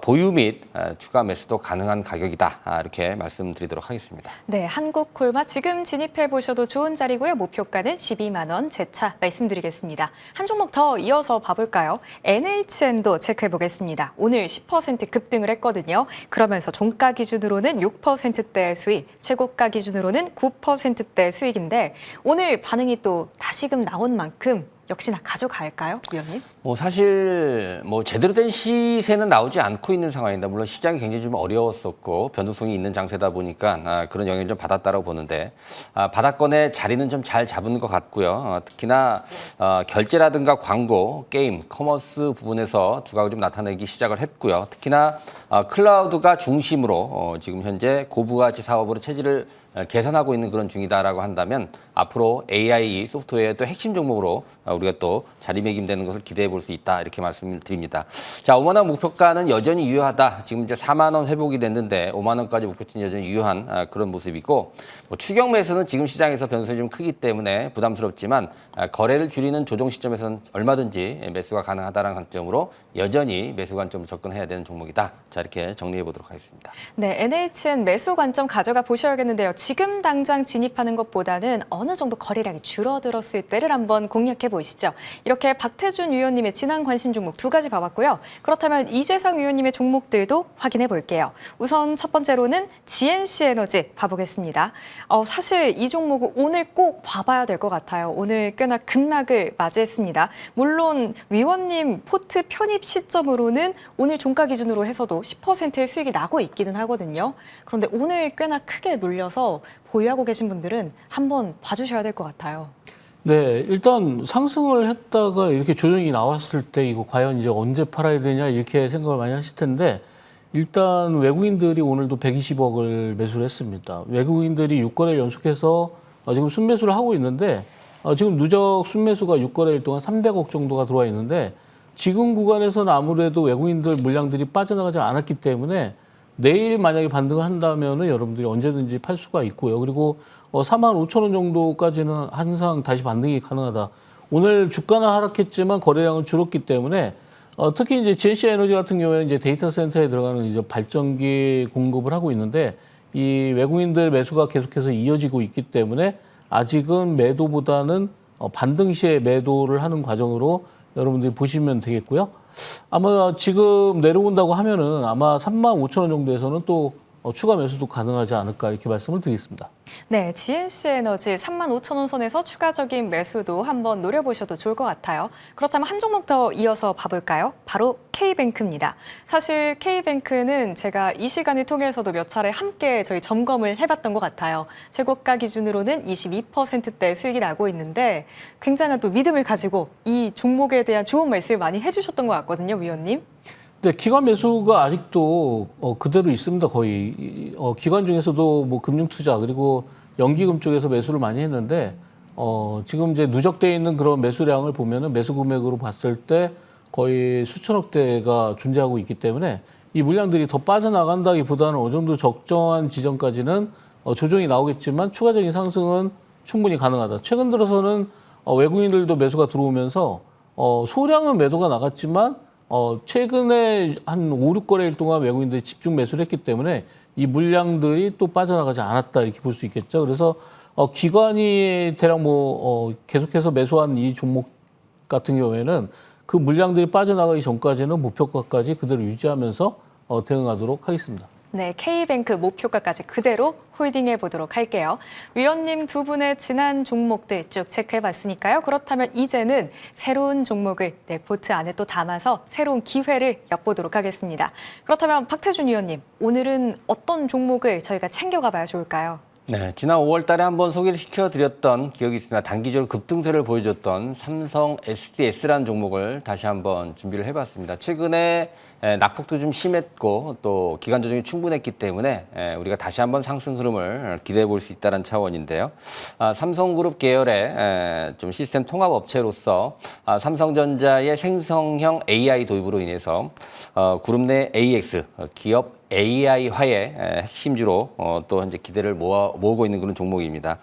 보유 및 추가 매수도 가능한 가격이다. 이렇게 말씀드리도록 하겠습니다. 네, 한국콜마 지금 진입해 보셔도 좋은 자리고요. 목표가는 12만 원 재차 말씀드리겠습니다. 한 종목 더 이어서 봐볼까요? NHN도 체크해 보겠습니다. 오늘 10% 급등을 했거든요. 그러면서 종가 기준으로는 6%대 수익, 최고가 기준으로는 9%대 수익인데 오늘 반응이 또 다시금 나온 만큼 역시나 가져갈까요, 위원님? 사실 제대로 된 시세는 나오지 않고 있는 상황입니다. 물론 시장이 굉장히 좀 어려웠었고 변동성이 있는 장세다 보니까 그런 영향을 좀 받았다고 보는데 바닥권의 자리는 좀 잘 잡은 것 같고요. 특히나 결제라든가 광고, 게임, 커머스 부분에서 두각을 좀 나타내기 시작을 했고요. 특히나 클라우드가 중심으로 지금 현재 고부가치 사업으로 체질을 개선하고 있는 그런 중이다라고 한다면 앞으로 AI 소프트웨어의 또 핵심 종목으로 우리가 또 자리매김되는 것을 기대해 볼 수 있다 이렇게 말씀을 드립니다. 자, 5만 원 목표가는 여전히 유효하다. 지금 이제 4만 원 회복이 됐는데 5만 원까지 목표치는 여전히 유효한 그런 모습이고 추격 매수는 지금 시장에서 변수가 좀 크기 때문에 부담스럽지만 거래를 줄이는 조정 시점에서는 얼마든지 매수가 가능하다는 관점으로 여전히 매수 관점으로 접근해야 되는 종목이다. 자, 이렇게 정리해 보도록 하겠습니다. 네, NHN 매수 관점 가져가 보셔야겠는데요. 지금 당장 진입하는 것보다는 어느 정도 거래량이 줄어들었을 때를 한번 공략해 보시죠. 이렇게 박태준 위원님의 지난 관심 종목 두 가지 봐봤고요. 그렇다면 이재상 위원님의 종목들도 확인해 볼게요. 우선 첫 번째로는 GNC 에너지 봐보겠습니다. 사실 이 종목은 오늘 꼭 봐봐야 될 것 같아요. 오늘 꽤나 급락을 맞이했습니다. 물론 위원님 포트 편입 시점으로는 오늘 종가 기준으로 해서도 10%의 수익이 나고 있기는 하거든요. 그런데 오늘 꽤나 크게 눌려서 보유하고 계신 분들은 한번 봐주셔야 될 것 같아요. 네, 일단 상승을 했다가 이렇게 조정이 나왔을 때 이거 과연 이제 언제 팔아야 되냐 이렇게 생각을 많이 하실 텐데 일단 외국인들이 오늘도 120억을 매수를 했습니다. 외국인들이 6거래일 연속해서 지금 순매수를 하고 있는데 지금 누적 순매수가 6거래일 동안 300억 정도가 들어와 있는데 지금 구간에서는 아무래도 외국인들 물량들이 빠져나가지 않았기 때문에 내일 만약에 반등을 한다면은 여러분들이 언제든지 팔 수가 있고요. 그리고 45,000원 정도까지는 항상 다시 반등이 가능하다. 오늘 주가는 하락했지만 거래량은 줄었기 때문에 특히 이제 GNC 에너지 같은 경우에는 이제 데이터 센터에 들어가는 이제 발전기 공급을 하고 있는데 이 외국인들 매수가 계속해서 이어지고 있기 때문에 아직은 매도보다는 반등 시에 매도를 하는 과정으로 여러분들이 보시면 되겠고요. 아마 지금 내려온다고 하면은 아마 35,000원 정도에서는 또 추가 매수도 가능하지 않을까 이렇게 말씀을 드리겠습니다. 네, GNC 에너지 35,000원 선에서 추가적인 매수도 한번 노려보셔도 좋을 것 같아요. 그렇다면 한 종목 더 이어서 봐볼까요? 바로 K뱅크입니다. 사실 K뱅크는 제가 이 시간을 통해서도 몇 차례 함께 저희 점검을 해봤던 것 같아요. 최고가 기준으로는 22%대 수익이 나고 있는데 굉장한 또 믿음을 가지고 이 종목에 대한 좋은 말씀을 많이 해주셨던 것 같거든요, 위원님. 네, 기관 매수가 아직도 그대로 있습니다. 거의 기관 중에서도 뭐 금융투자 그리고 연기금 쪽에서 매수를 많이 했는데 지금 이제 누적돼 있는 그런 매수량을 보면은 매수 금액으로 봤을 때 거의 수천억 대가 존재하고 있기 때문에 이 물량들이 더 빠져나간다기보다는 어느 정도 적정한 지점까지는 조정이 나오겠지만 추가적인 상승은 충분히 가능하다. 최근 들어서는 외국인들도 매수가 들어오면서 소량은 매도가 나갔지만 최근에 한 5, 6거래일 동안 외국인들이 집중 매수를 했기 때문에 이 물량들이 또 빠져나가지 않았다 이렇게 볼 수 있겠죠. 그래서 기관이 대략 계속해서 매수한 이 종목 같은 경우에는 그 물량들이 빠져나가기 전까지는 목표가까지 그대로 유지하면서 대응하도록 하겠습니다. 네, K뱅크 목표가까지 그대로 홀딩해 보도록 할게요. 위원님 두 분의 지난 종목들 쭉 체크해 봤으니까요. 그렇다면 이제는 새로운 종목을 내 포트 안에 또 담아서 새로운 기회를 엿보도록 하겠습니다. 그렇다면 박태준 위원님, 오늘은 어떤 종목을 저희가 챙겨가 봐야 좋을까요? 네, 지난 5월 달에 한번 소개를 시켜드렸던 기억이 있습니다. 단기적으로 급등세를 보여줬던 삼성 SDS라는 종목을 다시 한번 준비를 해봤습니다. 최근에 낙폭도 좀 심했고 또 기간 조정이 충분했기 때문에 우리가 다시 한번 상승 흐름을 기대해 볼 수 있다는 차원인데요. 삼성그룹 계열의 좀 시스템 통합 업체로서 삼성전자의 생성형 AI 도입으로 인해서 그룹 내 AX, 기업 AI화의 핵심주로 또 현재 기대를 모으고 있는 그런 종목입니다.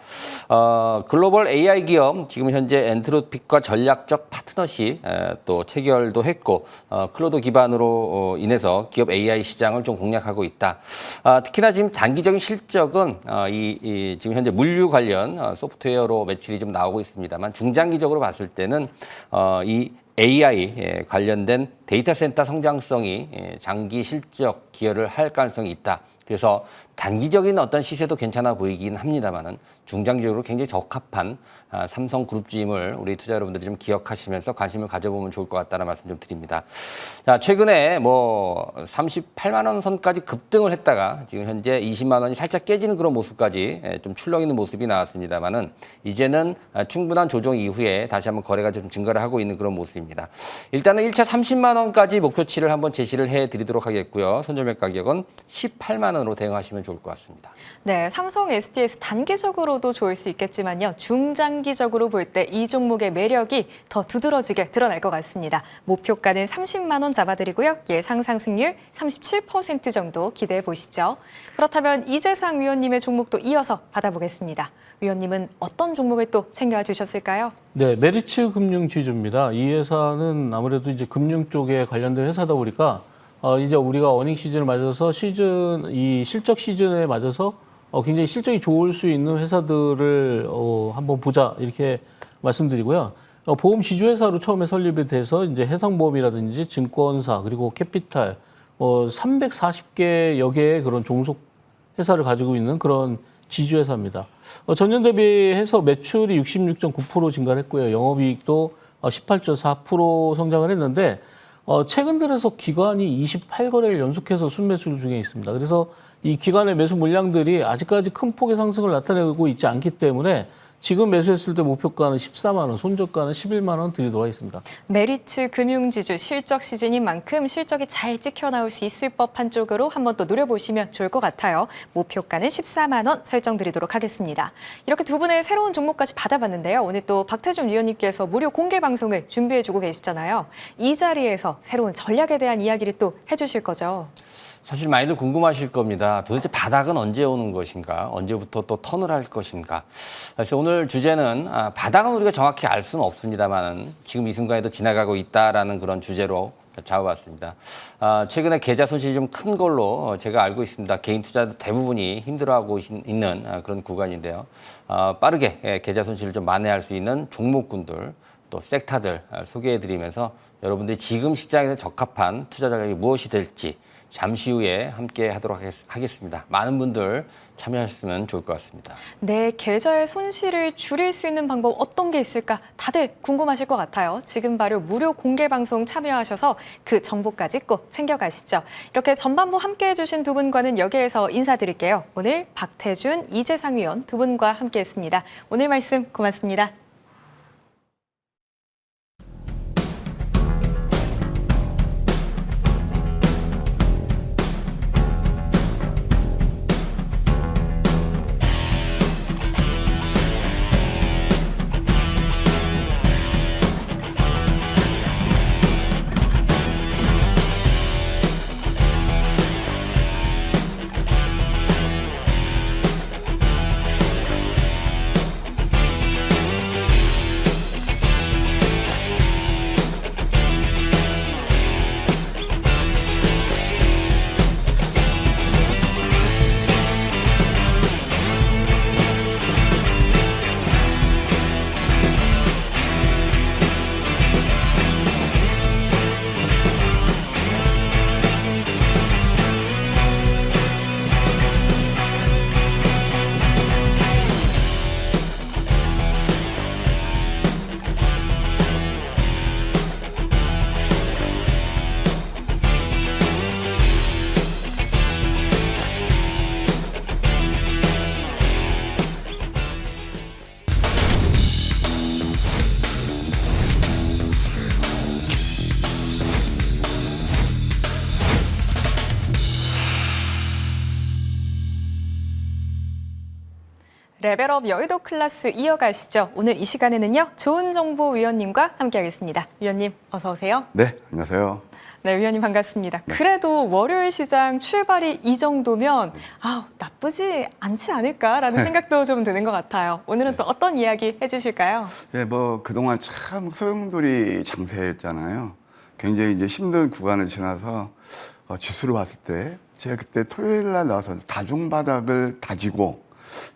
글로벌 AI 기업 지금 현재 엔트로픽과 전략적 파트너십 또 체결도 했고 클로드 기반으로 인해서 기업 AI 시장을 좀 공략하고 있다. 특히나 지금 단기적인 실적은 지금 현재 물류 관련 소프트웨어로 매출이 좀 나오고 있습니다만 중장기적으로 봤을 때는 이 AI 관련된 데이터 센터 성장성이 장기 실적 기여를 할 가능성이 있다. 그래서 단기적인 어떤 시세도 괜찮아 보이긴 합니다만은 중장기적으로 굉장히 적합한 삼성그룹주임을 우리 투자 여러분들이 좀 기억하시면서 관심을 가져보면 좋을 것 같다는 말씀 좀 드립니다. 자, 최근에 38만 원 선까지 급등을 했다가 지금 현재 20만 원이 살짝 깨지는 그런 모습까지 좀 출렁 있는 모습이 나왔습니다만은 이제는 충분한 조정 이후에 다시 한번 거래가 좀 증가를 하고 있는 그런 모습입니다. 일단은 1차 30만 원까지 목표치를 한번 제시를 해드리도록 하겠고요. 선점매 가격은 18만 원으로 대응하시면 좋을 것 같습니다. 네, 삼성 SDS 단기적으로도 좋을 수 있겠지만요. 중장기적으로 볼 때 이 종목의 매력이 더 두드러지게 드러날 것 같습니다. 목표가는 30만 원 잡아드리고요. 예상 상승률 37% 정도 기대해 보시죠. 그렇다면 이재상 위원님의 종목도 이어서 받아보겠습니다. 위원님은 어떤 종목을 또 챙겨와 주셨을까요? 네, 메리츠 금융지주입니다. 이 회사는 아무래도 이제 금융 쪽에 관련된 회사다 보니까 이제 우리가 어닝 시즌을 맞아서 이 실적 시즌에 맞아서 굉장히 실적이 좋을 수 있는 회사들을 한번 보자 이렇게 말씀드리고요. 보험 지주회사로 처음에 설립이 돼서 이제 해상보험이라든지 증권사 그리고 캐피탈 340개여 개의 그런 종속 회사를 가지고 있는 그런 지주회사입니다. 전년 대비해서 매출이 66.9% 증가를 했고요. 영업이익도 18.4% 성장을 했는데 최근 들어서 기관이 28거래를 연속해서 순매수 중에 있습니다. 그래서 이 기관의 매수 물량들이 아직까지 큰 폭의 상승을 나타내고 있지 않기 때문에 지금 매수했을 때 목표가는 14만 원, 손절가는 11만 원 드리도록 하겠습니다. 메리츠 금융지주 실적 시즌인 만큼 실적이 잘 찍혀 나올 수 있을 법한 쪽으로 한번 또 노려보시면 좋을 것 같아요. 목표가는 14만 원 설정드리도록 하겠습니다. 이렇게 두 분의 새로운 종목까지 받아봤는데요. 오늘 또 박태준 위원님께서 무료 공개 방송을 준비해주고 계시잖아요. 이 자리에서 새로운 전략에 대한 이야기를 또 해주실 거죠. 사실 많이들 궁금하실 겁니다. 도대체 바닥은 언제 오는 것인가? 언제부터 또 턴을 할 것인가? 그래서 오늘 주제는 바닥은 우리가 정확히 알 수는 없습니다만 지금 이 순간에도 지나가고 있다라는 그런 주제로 잡아봤습니다. 최근에 계좌 손실이 좀 큰 걸로 제가 알고 있습니다. 개인 투자도 대부분이 힘들어하고 있는 그런 구간인데요. 빠르게 계좌 손실을 좀 만회할 수 있는 종목군들 또 섹터들 소개해드리면서 여러분들이 지금 시장에서 적합한 투자 전략이 무엇이 될지 잠시 후에 함께 하도록 하겠습니다. 많은 분들 참여하셨으면 좋을 것 같습니다. 네, 계좌의 손실을 줄일 수 있는 방법 어떤 게 있을까 다들 궁금하실 것 같아요. 지금 바로 무료 공개 방송 참여하셔서 그 정보까지 꼭 챙겨가시죠. 이렇게 전반부 함께해 주신 두 분과는 여기에서 인사드릴게요. 오늘 박태준, 이재상 위원 두 분과 함께했습니다. 오늘 말씀 고맙습니다. 레벨업 여의도 클래스 이어가시죠. 오늘 이 시간에는요. 좋은정보위원님과 함께하겠습니다. 위원님 어서 오세요. 네, 안녕하세요. 네, 위원님 반갑습니다. 네. 그래도 월요일 시장 출발이 이 정도면 나쁘지 않지 않을까라는 생각도 좀 드는 것 같아요. 오늘은 또 어떤 이야기 해주실까요? 네, 그동안 참 소용돌이 장세였잖아요. 굉장히 이제 힘든 구간을 지나서 지수를 봤을 때 제가 그때 토요일 날 나와서 다중바닥을 다지고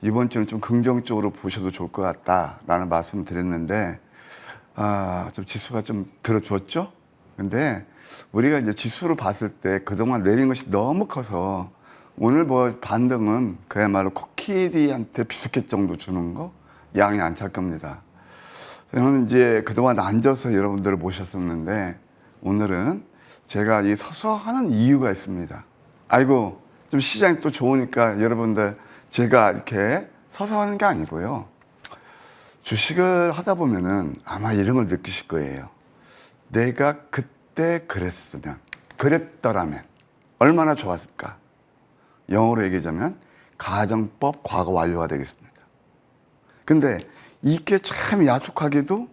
이번 주는 좀 긍정적으로 보셔도 좋을 것 같다라는 말씀을 드렸는데 좀 지수가 좀 들어줬죠. 근데 우리가 이제 지수로 봤을 때 그동안 내린 것이 너무 커서 오늘 반등은 그야말로 코끼리한테 비스켓 정도 주는 거 양이 안 찰 겁니다. 저는 이제 그동안 앉아서 여러분들을 모셨었는데 오늘은 제가 이 서서 하는 이유가 있습니다. 아이고 좀 시장이 또 좋으니까 여러분들 제가 이렇게 서서 하는 게 아니고요. 주식을 하다 보면은 아마 이런 걸 느끼실 거예요. 내가 그때 그랬더라면 얼마나 좋았을까? 영어로 얘기하자면 가정법 과거 완료가 되겠습니다. 근데 이게 참 야속하게도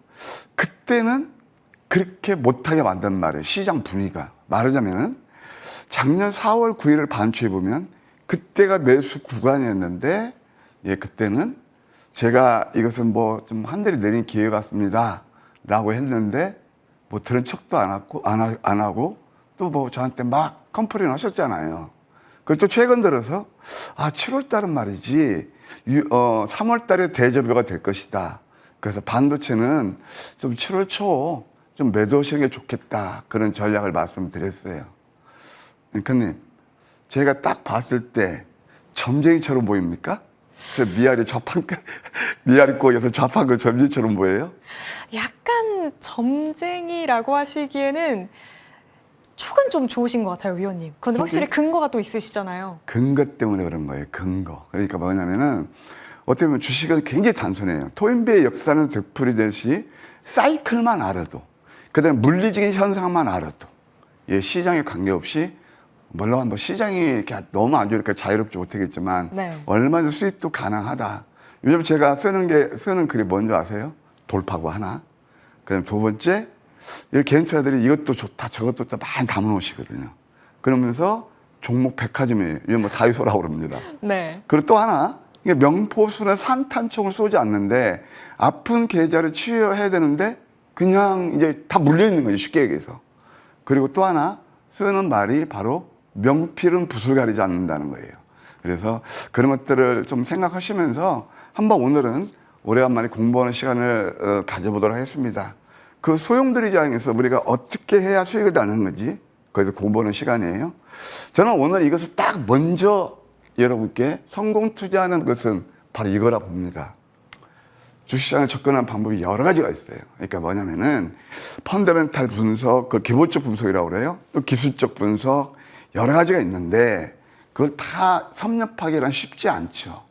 그때는 그렇게 못하게 만든 말이에요. 시장 분위기가. 말하자면 작년 4월 9일을 반추해보면 그때가 매수 구간이었는데 그때는 제가 이것은 좀 한 대리 내린 기회 같습니다 라고 했는데 들은 척도 안 하고 또 저한테 막 컴플레인 하셨잖아요. 그리고 또 최근 들어서 7월 달은 말이지 3월 달에 대저뷰가 될 것이다. 그래서 반도체는 좀 7월 초 좀 매도하시는 게 좋겠다. 그런 전략을 말씀드렸어요. 앵커님, 제가 딱 봤을 때 점쟁이처럼 보입니까? 미아리 꼬에서 좌판 그 점쟁이처럼 보여요? 약간 점쟁이라고 하시기에는 촉은 좀 좋으신 것 같아요, 위원님. 그런데 확실히 근거가 또 있으시잖아요. 근거 때문에 그런 거예요. 근거. 그러니까 뭐냐면은 어떻게 보면 주식은 굉장히 단순해요. 토인비의 역사는 되풀이되듯이 사이클만 알아도, 그다음에 물리적인 현상만 알아도, 시장에 관계없이 물론 뭐 시장이 이렇게 너무 안 좋으니까 자유롭지 못하겠지만 네. 얼마든지 수익도 가능하다. 요즘 제가 쓰는 글이 뭔지 아세요? 돌파구 하나. 그다음 두 번째, 이 개인 투자들이 이것도 좋다 저것도 좋다 많이 담아놓으시거든요. 그러면서 종목 백화점이에요. 이건 뭐 다이소라고 그럽니다. 네. 그리고 또 하나, 이게 명포수나 산탄총을 쏘지 않는데 아픈 계좌를 치유해야 되는데 그냥 이제 다 물려있는 거죠. 쉽게 얘기해서. 그리고 또 하나 쓰는 말이 바로 명필은 붓을 가리지 않는다는 거예요. 그래서 그런 것들을 좀 생각하시면서 한번 오늘은 오래간만에 공부하는 시간을 가져보도록 하겠습니다. 그 소용돌이장에서 우리가 어떻게 해야 수익을 내는 건지 거기서 공부하는 시간이에요. 저는 오늘 이것을 딱 먼저 여러분께 성공 투자하는 것은 바로 이거라 봅니다. 주식시장에 접근하는 방법이 여러 가지가 있어요. 그러니까 뭐냐면은 펀더멘탈 분석, 그걸 기본적 분석이라고 그래요. 또 기술적 분석, 여러 가지가 있는데 그걸 다 섭렵하기란 쉽지 않죠.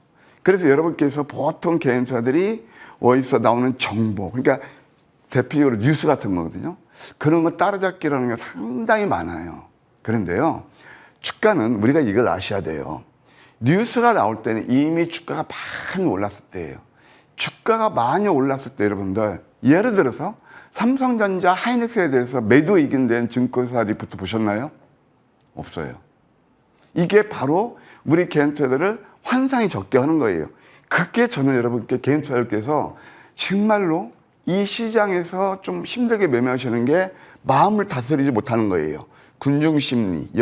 그래서 여러분께서 보통 개인 투자들이 어디서 나오는 정보, 그러니까 대표적으로 뉴스 같은 거거든요. 그런 거 따라잡기라는 게 상당히 많아요. 그런데요, 주가는 우리가 이걸 아셔야 돼요. 뉴스가 나올 때는 이미 주가가 많이 올랐을 때예요. 주가가 많이 올랐을 때 여러분들, 예를 들어서 삼성전자, 하이닉스에 대해서 매도 이긴된 증권사 리포트 보셨나요? 없어요. 이게 바로 우리 개인 투자들을 환상이 적게 하는 거예요. 그게 저는 여러분께 개인 투자들께서 정말로 이 시장에서 좀 힘들게 매매하시는 게 마음을 다스리지 못하는 거예요. 군중심리,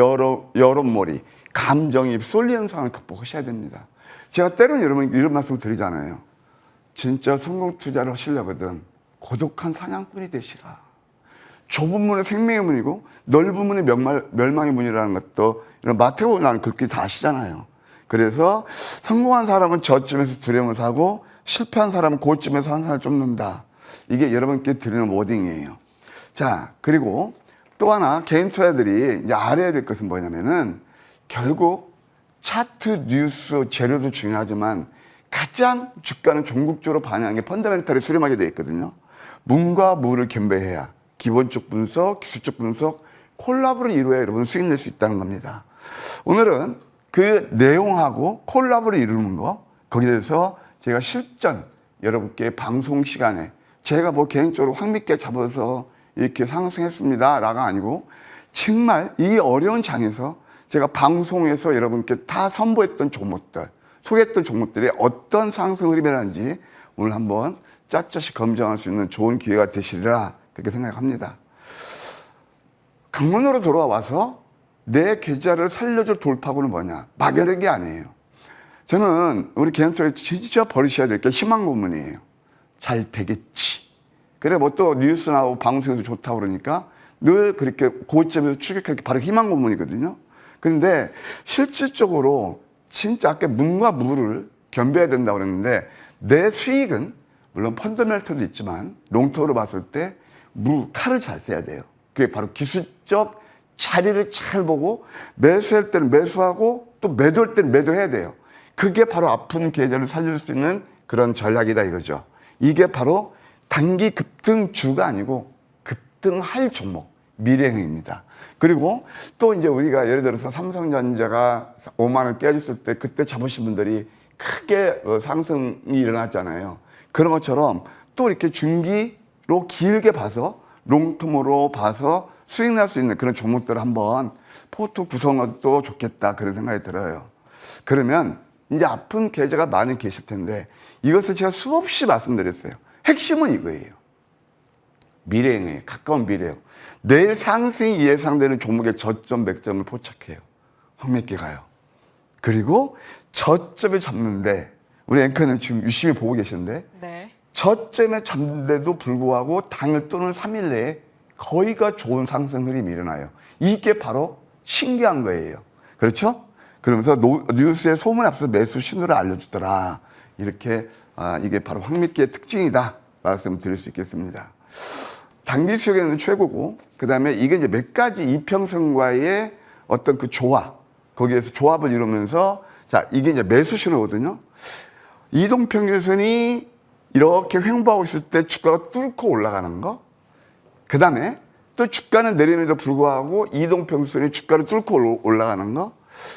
여론몰이, 감정이 쏠리는 상황을 극복하셔야 됩니다. 제가 때로는 여러분 이런 말씀을 드리잖아요. 진짜 성공 투자를 하시려거든 고독한 사냥꾼이 되시라. 좁은 문은 생명의 문이고 넓은 문이 멸망의 문이라는 것도 이런 마태복음 나는 글귀 다 아시잖아요. 그래서 성공한 사람은 저쯤에서 두려움을 사고 실패한 사람은 고쯤에서 한 산을 쫓는다. 이게 여러분께 드리는 워딩이에요. 자, 그리고 또 하나 개인 투자들이 이제 알아야 될 것은 뭐냐면은 결국 차트, 뉴스, 재료도 중요하지만 가장 주가는 종국적으로 반영한 게 펀더멘탈에 수렴하게 되어 있거든요. 문과 무를 겸비해야 기본적 분석, 기술적 분석, 콜라보를 이루어야 여러분 수익 낼 수 있다는 겁니다. 오늘은 그 내용하고 콜라보를 이루는 거, 거기에 대해서 제가 실전 여러분께 방송 시간에 제가 뭐 개인적으로 확 믿게 잡아서 이렇게 상승했습니다 라가 아니고 정말 이 어려운 장에서 제가 방송에서 여러분께 다 선보였던 종목들, 소개했던 종목들이 어떤 상승 흐름이라는지 오늘 한번 샅샅이 검증할 수 있는 좋은 기회가 되시리라 그렇게 생각합니다. 강론으로 돌아와서 내 계좌를 살려줄 돌파구는 뭐냐? 막연한 게 아니에요. 저는 우리 개인적으로 진짜 버리셔야 될 게 희망 고문이에요. 잘 되겠지. 그래 뭐 또 뉴스 나오고 방송에서 좋다고 그러니까 늘 그렇게 고점에서 추격하게 바로 희망 고문이거든요. 그런데 실질적으로 진짜 아까 문과 무를 겸비해야 된다고 그랬는데 내 수익은 물론 펀더멘털도 있지만 롱터로 봤을 때 칼을 잘 써야 돼요. 그게 바로 기술적 자리를 잘 보고 매수할 때는 매수하고 또 매도할 때는 매도해야 돼요. 그게 바로 아픈 계좌를 살릴 수 있는 그런 전략이다 이거죠. 이게 바로 단기 급등주가 아니고 급등할 종목, 미래형입니다. 그리고 또 이제 우리가 예를 들어서 삼성전자가 5만 원 깨졌을 때 그때 잡으신 분들이 크게 상승이 일어났잖아요. 그런 것처럼 또 이렇게 중기로 길게 봐서 롱텀으로 봐서 수익 날 수 있는 그런 종목들을 한번 포트 구성해도 좋겠다 그런 생각이 들어요. 그러면 이제 아픈 계좌가 많이 계실 텐데 이것을 제가 수없이 말씀드렸어요. 핵심은 이거예요. 미래형이에요. 가까운 미래형. 내일 상승이 예상되는 종목의 저점, 맥점을 포착해요. 확 믿게 가요. 그리고 저점에 잡는데 우리 앵커는 지금 유심히 보고 계시는데 네. 저점에 잡는데도 불구하고 당일 또는 3일 내에 거의가 좋은 상승 흐름이 일어나요. 이게 바로 신기한 거예요. 그렇죠? 그러면서 뉴스에 소문에 앞서 매수 신호를 알려주더라. 이렇게 이게 바로 황미끼의 특징이다 말씀드릴 수 있겠습니다. 단기 수익에는 최고고 그 다음에 이게 이제 몇 가지 이평선과의 어떤 그 조합 거기에서 조합을 이루면서 자 이게 이제 매수 신호거든요. 이동평균선이 이렇게 횡보하고 있을 때 주가가 뚫고 올라가는 거. 그 다음에 또 주가는 내림에도 불구하고 이동평균선이 주가를 뚫고 올라가는 거.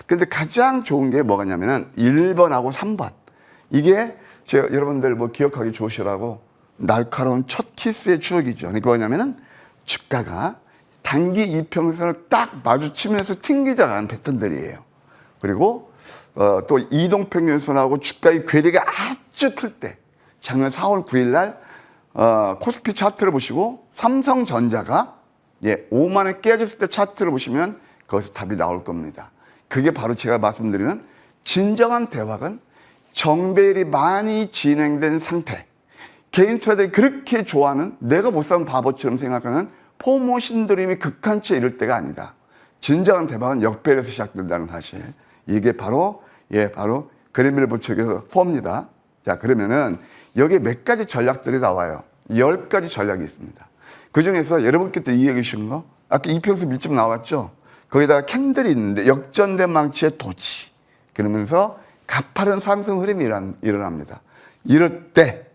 근데 가장 좋은 게 뭐가냐면은 1번하고 3번. 이게 제가 여러분들 뭐 기억하기 좋으시라고 날카로운 첫 키스의 추억이죠. 그러니까 뭐냐면은 주가가 단기 이평선을 딱 마주치면서 튕기자가는 패턴들이에요. 그리고 또 이동평균선하고 주가의 괴리가 아주 클 때 작년 4월 9일 날 코스피 차트를 보시고 삼성전자가 5만 원 깨졌을 때 차트를 보시면 거기서 답이 나올 겁니다. 그게 바로 제가 말씀드리는 진정한 대박은 정배열이 많이 진행된 상태. 개인 투자들이 그렇게 좋아하는 내가 못 사는 바보처럼 생각하는 포모 신드림이 극한치에 이를 때가 아니다. 진정한 대박은 역배열에서 시작된다는 사실. 이게 바로 바로 그래밀 보척에서 포입니다. 자 그러면은 여기에 몇 가지 전략들이 나와요. 10가지 전략이 있습니다. 그 중에서 여러분께서 이 얘기 주신 거 아까 이평선 밀집 나왔죠. 거기다가 캔들이 있는데 역전된 망치의 도치. 그러면서 가파른 상승 흐름이 일어납니다. 이럴 때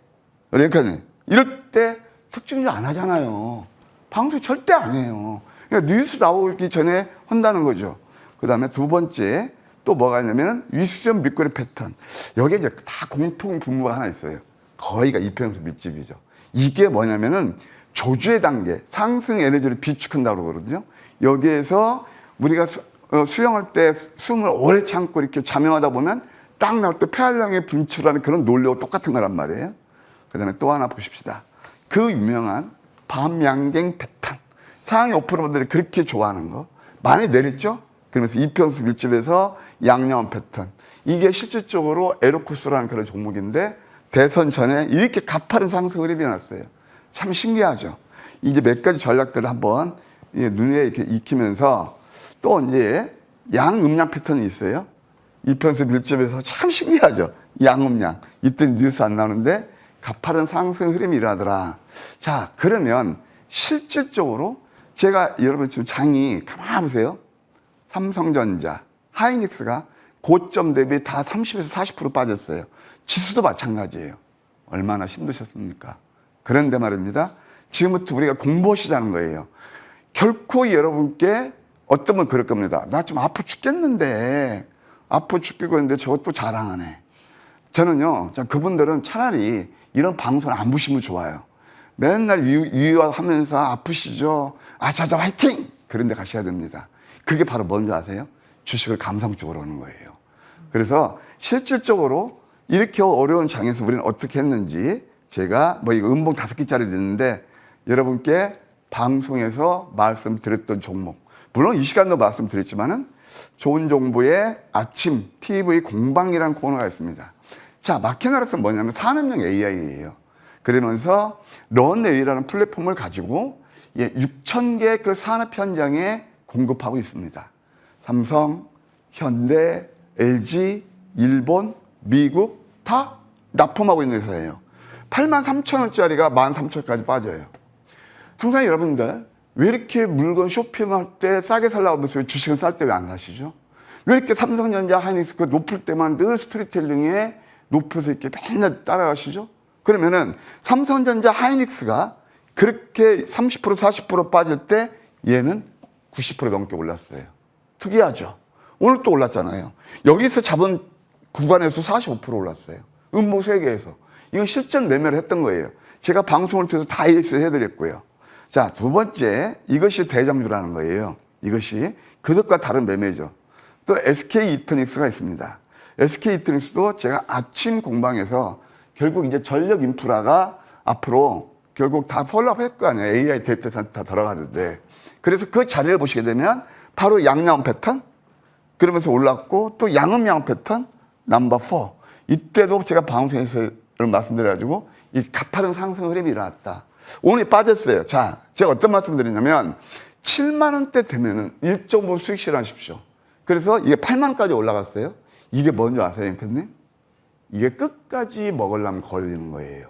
그러니까 이럴 때 특징을 안 하잖아요. 방송 절대 안 해요. 그러니까 뉴스 나오기 전에 한다는 거죠. 그 다음에 두 번째 또 뭐가 있냐면 위수점 밑거리 패턴. 여기에 이제 다 공통 분모가 하나 있어요. 거의가 이평선 밀집이죠. 이게 뭐냐면은 조주의 단계, 상승 에너지를 비축한다고 그러거든요. 여기에서 우리가 수영할 때 숨을 오래 참고 이렇게 잠영하다 보면 딱 나올 때 폐활량의 분출하는 그런 논리와 똑같은 거란 말이에요. 그 다음에 또 하나 보십시다. 그 유명한 밤양갱 패턴. 상위 5%분들이 그렇게 좋아하는 거. 많이 내렸죠? 그러면서 이평선 밀집에서 양념 패턴. 이게 실질적으로 에로쿠스라는 그런 종목인데 대선 전에 이렇게 가파른 상승 흐름이 났어요. 참 신기하죠. 이제 몇 가지 전략들을 한번 눈에 이렇게 익히면서 또 이제 양음양 패턴이 있어요. 이평선 밀집에서 참 신기하죠. 양음양. 이때 뉴스 안 나오는데 가파른 상승 흐름이 일어나더라. 자, 그러면 실질적으로 제가 여러분 지금 장이 가만히 보세요. 삼성전자, 하이닉스가 고점 대비 다 30에서 40% 빠졌어요. 지수도 마찬가지예요. 얼마나 힘드셨습니까? 그런데 말입니다. 지금부터 우리가 공부하시자는 거예요. 결코 여러분께 어떤 분 그럴 겁니다. 나 좀 아파 죽겠는데, 아파 죽겠고 있는데 저것도 자랑하네. 저는요, 그분들은 차라리 이런 방송 안 보시면 좋아요. 맨날 위로하면서 아프시죠? 아자자 화이팅! 그런 데 가셔야 됩니다. 그게 바로 뭔지 아세요? 주식을 감성적으로 하는 거예요. 그래서 실질적으로 이렇게 어려운 장에서 우리는 어떻게 했는지 제가 뭐 이거 음봉 5개짜리 됐는데 여러분께 방송에서 말씀드렸던 종목. 물론 이 시간도 말씀드렸지만은 좋은 정보의 아침 TV 공방이라는 코너가 있습니다. 자, 마케나라스는 뭐냐면 산업용 AI예요. 그러면서 런웨이라는 플랫폼을 가지고 6,000개 그 산업 현장에 공급하고 있습니다. 삼성, 현대, LG, 일본, 미국 다 납품하고 있는 회사예요. 83,000원짜리가 13,000원까지 빠져요. 항상 여러분들 왜 이렇게 물건 쇼핑할 때 싸게 살라고 하면서 주식은 쌀 때 왜 안 사시죠? 왜 이렇게 삼성전자, 하이닉스 그 높을 때만 늘 스토리텔링에 높여서 이렇게 맨날 따라가시죠? 그러면은 삼성전자, 하이닉스가 그렇게 30% 40% 빠질 때 얘는 90% 넘게 올랐어요. 특이하죠? 오늘 또 올랐잖아요. 여기서 잡은 구간에서 45% 올랐어요. 음모 세계에서. 이건 실전 매매를 했던 거예요. 제가 방송을 통해서 다 해드렸고요. 자, 두 번째, 이것이 대장주라는 거예요. 이것이 그것과 다른 매매죠. 또 SK 이터닉스가 있습니다. SK 이터닉스도 제가 아침 공방에서 결국 이제 전력 인프라가 앞으로 결국 다 폴라업 할 거 아니에요. AI 데이터 센터 다 들어가는데. 그래서 그 자리를 보시게 되면 바로 양념 패턴, 그러면서 올랐고 또 양음양 패턴 넘버 4. 이때도 제가 방송에서 말씀드려가지고 이 가파른 상승 흐름이 일어났다. 오늘 빠졌어요. 자, 제가 어떤 말씀 드리냐면 7만 원대 되면은 1.5 수익 실현하십시오. 그래서 이게 8만 원까지 올라갔어요. 이게 뭔지 아세요, 앵커님? 이게 끝까지 먹으려면 걸리는 거예요.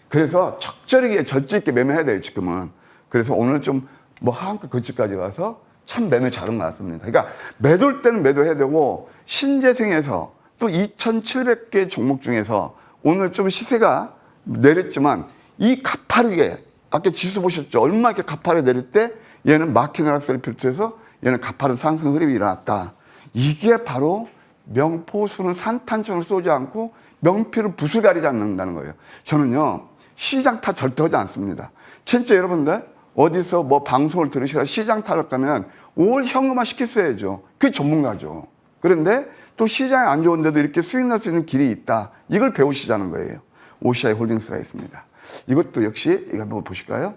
그래서 적절하게 절제 있게 매매해야 돼요, 지금은. 그래서 오늘 좀 뭐 하한가 근처까지 가서 참 매매 잘은 나왔습니다. 그러니까 매도할 때는 매도해야 되고 신재생에서 또 2,700개 종목 중에서 오늘 좀 시세가 내렸지만 이 가파르게 아까 지수 보셨죠? 얼마 이렇게 가파르게 내릴 때 얘는 마켓나락스를 필두해서 얘는 가파른 상승 흐름이 일어났다. 이게 바로 명포수는 산탄천을 쏘지 않고 명피를 붓을 가리지 않는다는 거예요. 저는요 시장 탓 절대 하지 않습니다. 진짜 여러분들 어디서 뭐 방송을 들으시라 시장 탓을 가면 올 현금화 시켰어야죠. 그게 전문가죠. 그런데 또 시장이 안 좋은데도 이렇게 수익 날 수 있는 길이 있다. 이걸 배우시자는 거예요. OCI 홀딩스가 있습니다. 이것도 역시 이거 한번 보실까요?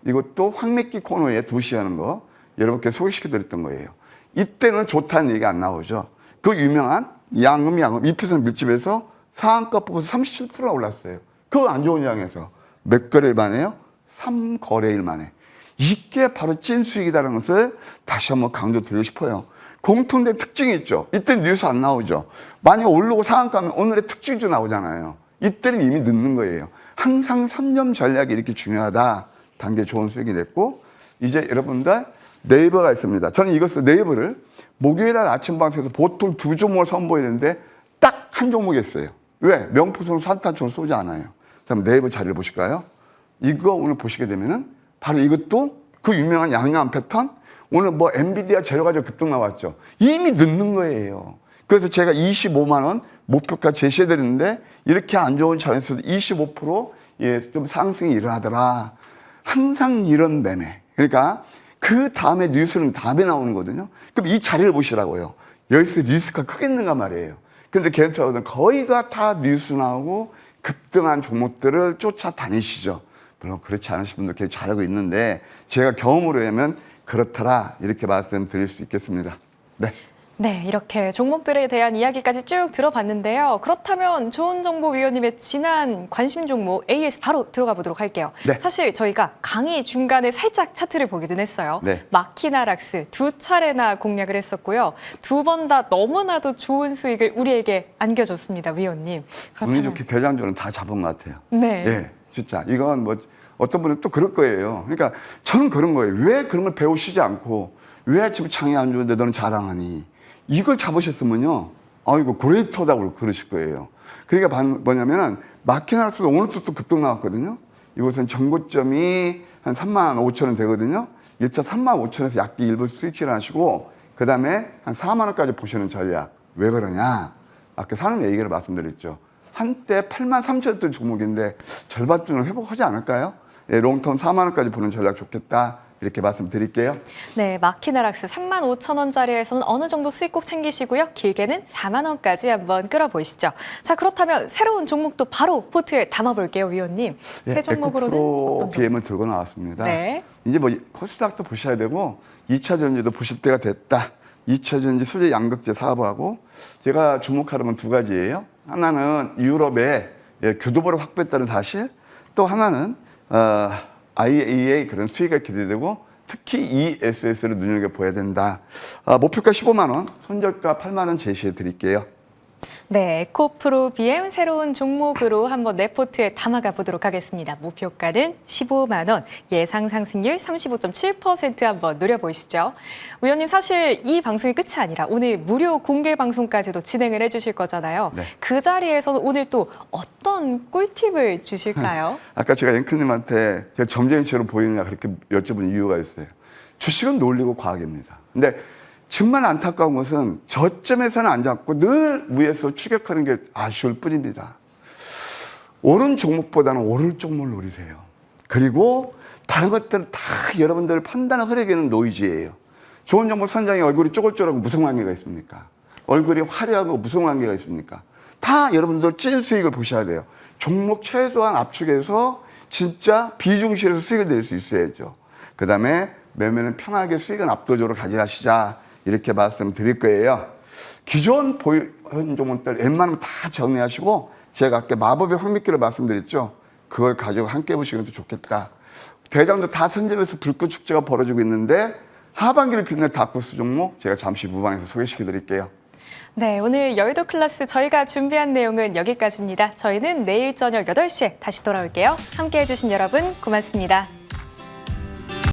이것도 황매기 코너에 2시 하는 거 여러분께 소개시켜 드렸던 거예요. 이때는 좋다는 얘기가 안 나오죠. 그 유명한 양음 2% 밀집에서 상한가 뽑아서 37%가 올랐어요. 그 안 좋은 양에서 몇 거래일 만에요? 3거래일 만에. 이게 바로 찐 수익이다라는 것을 다시 한번 강조드리고 싶어요. 공통된 특징이 있죠. 이때는 뉴스 안 나오죠. 만약 오르고 상한가면 오늘의 특징주 나오잖아요. 이때는 이미 늦는 거예요. 항상 선점 전략이 이렇게 중요하다. 단계 좋은 수익이 됐고 이제 여러분들 네이버가 있습니다. 저는 이것을 네이버를 목요일날 아침 방송에서 보통 2종목을 선보이는데 딱 한 종목이었어요. 왜? 명포수는 산탄천을 쏘지 않아요. 그럼 네이버 자료를 보실까요? 이거 오늘 보시게 되면은 바로 이것도 그 유명한 양양 패턴 오늘 뭐 엔비디아 재료가지고 급등 나왔죠. 이미 늦는 거예요. 그래서 제가 25만 원 목표가 제시해 드렸는데 이렇게 안 좋은 자리에서도 25% 예, 좀 상승이 일어나더라. 항상 이런 매매. 그러니까 그 다음에 뉴스는 다음에 나오는 거거든요. 그럼 이 자리를 보시라고요. 여기서 리스크가 크겠는가 말이에요. 근데 개인적으로는 거의가 다 뉴스 나오고 급등한 종목들을 쫓아다니시죠. 물론 그렇지 않으신 분들 굉장히 잘하고 있는데 제가 경험으로 하면 그렇더라 이렇게 말씀드릴 수 있겠습니다. 네. 네, 이렇게 종목들에 대한 이야기까지 쭉 들어봤는데요. 그렇다면 조은정보위원님의 지난 관심 종목 AS 바로 들어가 보도록 할게요. 네. 사실 저희가 강의 중간에 살짝 차트를 보기는 했어요. 네. 마키나락스 2차례나 공략을 했었고요. 2번 다 너무나도 좋은 수익을 우리에게 안겨줬습니다, 위원님. 운이 좋게 대장주는 다 잡은 것 같아요. 네. 네, 진짜 이건 뭐 어떤 분은 또 그럴 거예요. 그러니까 저는 그런 거예요. 왜 그런 걸 배우시지 않고 왜 지금 창이 안 좋은데 너는 자랑하니? 이걸 잡으셨으면요. 이거 그레이터다고 그러실 거예요. 그러니까 뭐냐면은 마키나락스도 오늘도 또 급등 나왔거든요. 이것은 전고점이 한 3만 5천 원 되거든요. 1차 3만 5천 원에서 약기 일부 수익 실현하시고 그 다음에 한 4만 원까지 보시는 전략. 왜 그러냐? 아까 사는 얘기를 말씀드렸죠. 한때 8만 3천 원던 종목인데 절반 정도 회복하지 않을까요? 예, 롱텀 4만 원까지 보는 전략 좋겠다. 이렇게 말씀드릴게요. 네, 마키나락스 3만 5천 원짜리에서는 어느 정도 수익 꼭 챙기시고요. 길게는 4만 원까지 한번 끌어보시죠. 자, 그렇다면 새로운 종목도 바로 포트에 담아볼게요, 위원님. 예, 새 종목으로는 어떤 BM을 들고 나왔습니다. 네. 이제 뭐 코스닥도 보셔야 되고 2차 전지도 보실 때가 됐다. 2차 전지 수제 양극재 사업하고 제가 주목하는 건 두 가지예요. 하나는 유럽의 교도보를 확보했다는 사실, 또 하나는 IAEA 그런 수익이 기대되고 특히 ESS를 눈여겨봐야 된다. 목표가 15만 원, 손절가 8만 원 제시해 드릴게요. 네, 에코프로 BM 새로운 종목으로 한번 내 포트에 담아가 보도록 하겠습니다. 목표가는 15만 원, 예상 상승률 35.7% 한번 노려보시죠. 위원님, 사실 이 방송이 끝이 아니라 오늘 무료 공개 방송까지도 진행을 해주실 거잖아요. 네. 그 자리에서는 오늘 또 어떤 꿀팁을 주실까요? 아까 제가 앵커님한테 제가 점쟁이처럼 보이느냐 그렇게 여쭤본 이유가 있어요. 주식은 논리고 과학입니다. 근데 정말 안타까운 것은 저점에서는 안 잡고 늘 위에서 추격하는 게 아쉬울 뿐입니다. 오른 종목보다는 오를 종목을 노리세요. 그리고 다른 것들은 다 여러분들 판단을 흐리게는 노이즈예요. 좋은 종목 선장의 얼굴이 쪼글쪼글하고 무슨 관계가 있습니까? 얼굴이 화려하고 무슨 관계가 있습니까? 다 여러분들 찐 수익을 보셔야 돼요. 종목 최소한 압축해서 진짜 비중실에서 수익을 낼 수 있어야죠. 그 다음에 매매는 편하게 수익은 압도적으로 가져가시자. 이렇게 말씀드릴 거예요. 기존 보유한 종목들 웬만하면 다 정리하시고 제가 아까 마법의 황미끼를 말씀드렸죠. 그걸 가지고 함께 해보시는 것도 좋겠다. 대장도 다 선점해서 불꽃 축제가 벌어지고 있는데 하반기를 빛낼 다크호스 종목 제가 잠시 무방에서 소개시켜 드릴게요. 네, 오늘 여의도 클래스 저희가 준비한 내용은 여기까지입니다. 저희는 내일 저녁 8시에 다시 돌아올게요. 함께해 주신 여러분 고맙습니다.